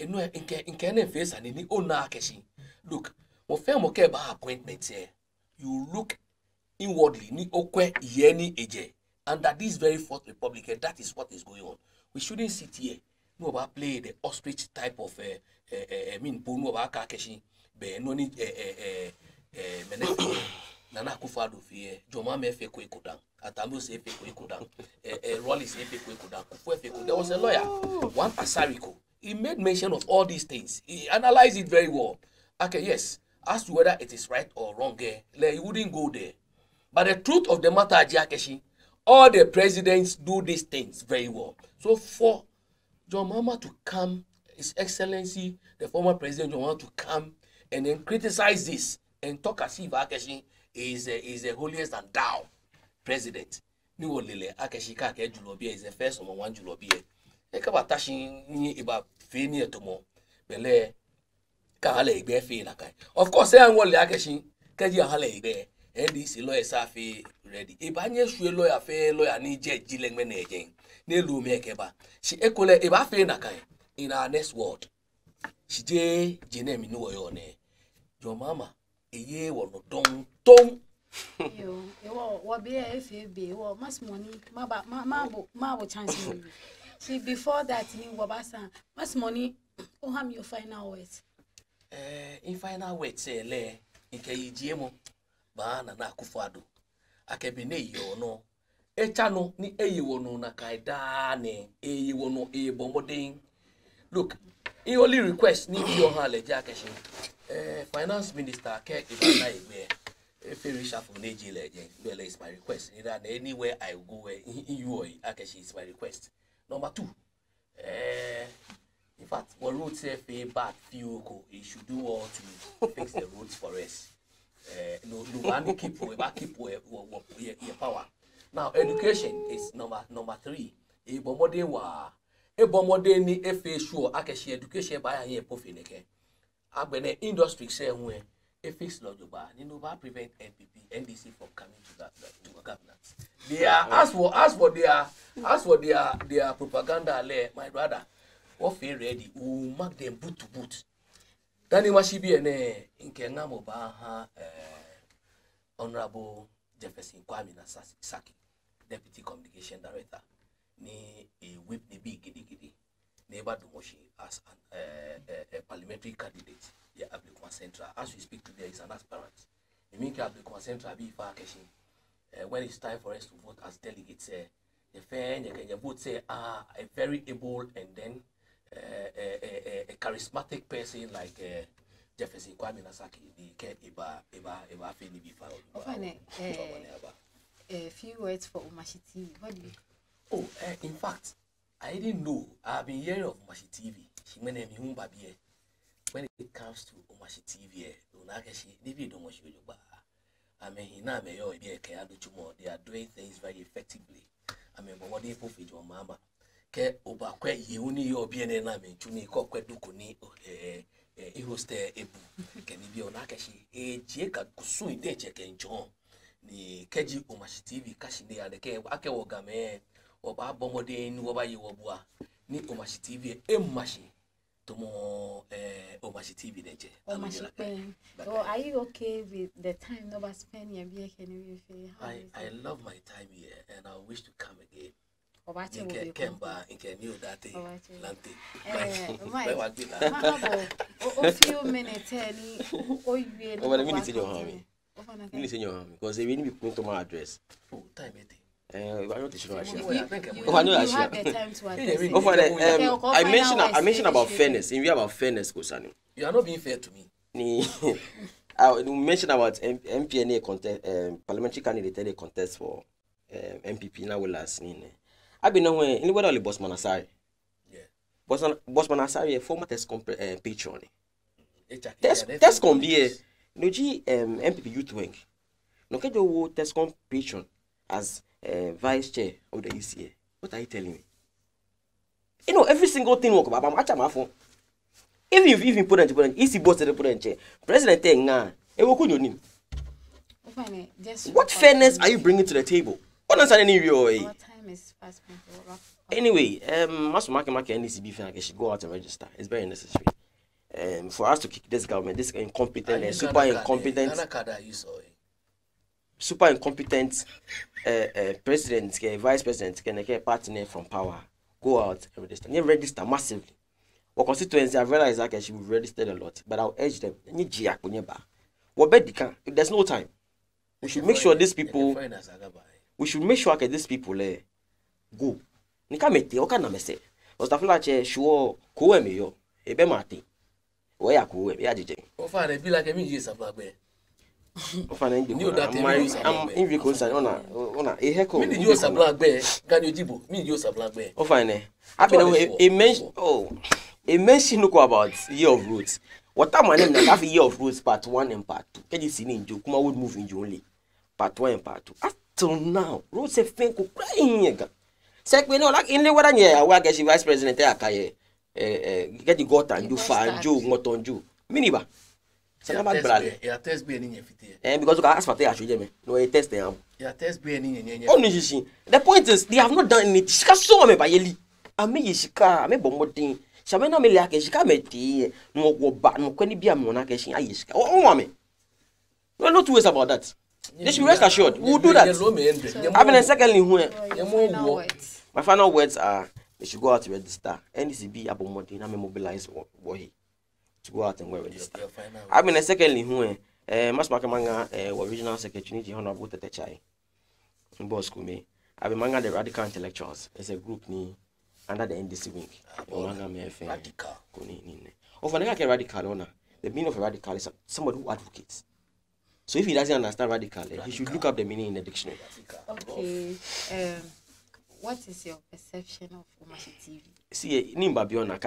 S3: No nke na face and ni ona akeshi. Look, mo fe mo ke ba appointment here. You look inwardly ni okwe yeni eje. Under this very fourth republic, that is what is going on. We shouldn't sit here. No about play the ostrich type of bunu about akeshi. Be no ni Nana Kufado fie, Joma me fe kwe kudan, Atamu se fe kwe kudan, Rolly se fe kwe kudan, Kufu fe kudan. There was a lawyer, one Asariko. He made mention of all these things. He analyzed it very well. Okay, yes, as to whether it is right or wrong, he wouldn't go there. But the truth of the matter, Akeshi, all the presidents do these things very well. So for John Mahama to come, His Excellency, the former president, John Mahama to come and then criticize this and talk as if Akeshi is the holiest and thou president. Ni wolele Akeshi ka ke Julorbi is the first number one Julorbi. Eka batashi ni iba fini etomo bele ka hale igbe fe na kai. Of course say wole Akeshi ka ji hale igbe NDC lawyer sa fe ready. Iba nye sue lawyer ni jeji lengme na ejen. Ne lu me keba. She ekole iba fe na kai in our next word. She je jene mi no yo ne. Your mama eye wono don
S4: yo what be FB what mas money ma chance me. See before that ni wabasa mas money o ham your final words.
S3: In final words say le nke yijiemo ba na Akufo-Addo akebe ne yo no echa no ni eyewo no na kaida ne eyewo no bomodin. Look, he only request ni your haleje Akeshi. Finance Minister Kek Ibana Igbe, if you reach out for Neji Legend, well, it's my request. Anywhere I go, in you, Akeshi is my request. Number 2, in fact, what road say bad fuel, he should do all to fix the roads for us. No one keep your power. Now, education is number 3. A bomode ni FA sure Akeshi education by a year pofineke. Abene industry say when a fixed law job, you know, prevent NPP, NDC from coming to that to governance. They are as for their propaganda, my brother, what feel ready, who mark them boot to boot. Then it must be in Kenamo Baha, Honorable Jefferson Kwame Saki, Deputy Communication Director, ni a whip the big giddy. Neighbor Omashi as a parliamentary candidate, yeah, Ablikwa Central. As we speak today, is an aspirant. The mean Ablikwa Central be far cashing. When it's time for us to vote as delegates, the fair you vote say a very able and then a charismatic person like Jefferson Kwame Nasaki, the care Eba Fini be found.
S4: A few words for Omashi TV. What do you?
S3: Oh, in fact, I didn't know. I've been hearing of Omashi TV. She made me when it comes to Omashi TV, I mean, they are doing things very effectively. I mean, what they put your mama. Ke obakwe yuni yo biene na me tuni ko kwedu kuni hoste ebu kenibi onakashi jeka kusu ide cheke njon ni keji Omashi TV kashi ne adeke ake wogame oba bomode ni oba yewobua ni Omashi TV emashi tomo Omashi TV deje.
S4: Omashi pen. So are you okay with the time no ba spend here be
S3: I love my time here and I wish to come again.
S4: Obache
S3: will be Kemba in Kenyu that day.
S4: A few minutes
S5: because they really be put to my address.
S3: Oh, time it.
S4: You have the time to
S5: I mentioned about fairness. In view about fairness,
S3: you are not being fair to me.
S5: you mentioned about MPNA contest, parliamentary candidate they contest for MPP now will last in. I've been knowing anybody only Boss Manasari. Yeah. Boss Manasari, a former patron. Test can be a no G MPP youth wing. No can you test patron as vice chair of the ECA. What are you telling me? You know every single thing work about my phone. Even put on easy boss to the put chair. President thing now. What fairness are you bringing to the table? What else any real way?
S4: Time is fast.
S5: Anyway, Master Market NDCB fan should go out and register. It's very necessary. For us to kick this government, this incompetent and super incompetent president, vice president, can get partner from power. Go out and register. You register massively. What constituency I've realized that I should register a lot, but I'll urge them. If there's no time, we should make sure these people. We should make sure that these people go. Nikamete, okana mese. Ostafulache sure koeme yo. Ebe mati. Where koeme ya DJ.
S3: Ofane be like me use supply be.
S5: Ofane I'm in because ona eheko.
S3: Me use supply be. Can you jibo? Me use supply be.
S5: Ofane. I mention a mention about year of roots. What time I name that have year of roots part 1 and part 2. Can you see in Kuma would move in only part 1 and part 2. Till now, roots have been crying. Say we know like in the one year, I guess vice president get the got and do fine, Joe, not on Joe. Miniba.
S3: Yeah, test be any
S5: because you ask for the actually, no, a test them.
S3: Yeah, test be any.
S5: Only you see. The point is, they have not done anything. She can show me by Yeli. I mean, Shika, I mean, Bomotin. Shamena me like she can make tea, no go back, no can be a monarchy. I is. Oh, mommy. We're not too worried about that. They should rest assured. We'll do that. I mean, secondly, my final words are they should go out to register. NDCB Abomodin, I'm mobilize Wahi to go out and register. I mean, secondly, Mas Makamanga, original secretary, Honorable Tetechai, in Bosco me. I mean, Manga the Radical Intellectuals. It's a group under the NDC wing. Radical. Of an radical owner, the meaning of a radical is somebody who advocates. So if he doesn't understand radical, he should look up the meaning in the dictionary.
S4: Okay. What is your perception of Omashi TV?
S5: See, Nimba Biona,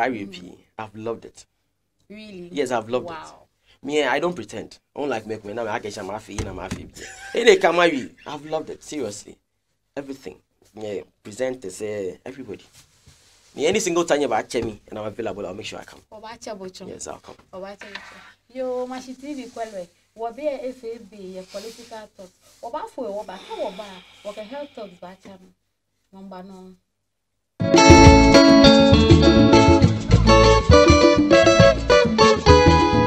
S5: I've loved it.
S4: Really?
S5: Yes, I've loved it. Me, I don't pretend. Unlike me, when I get my fee, I've loved it. Seriously. Everything. Yeah, presenters, everybody. Any single time you watch me and I'm available, I'll make sure I come. Yes, I'll come.
S4: Yo, Omashi TV, what be a FAB, a political talk. What about for what about how can health talks back? Number no.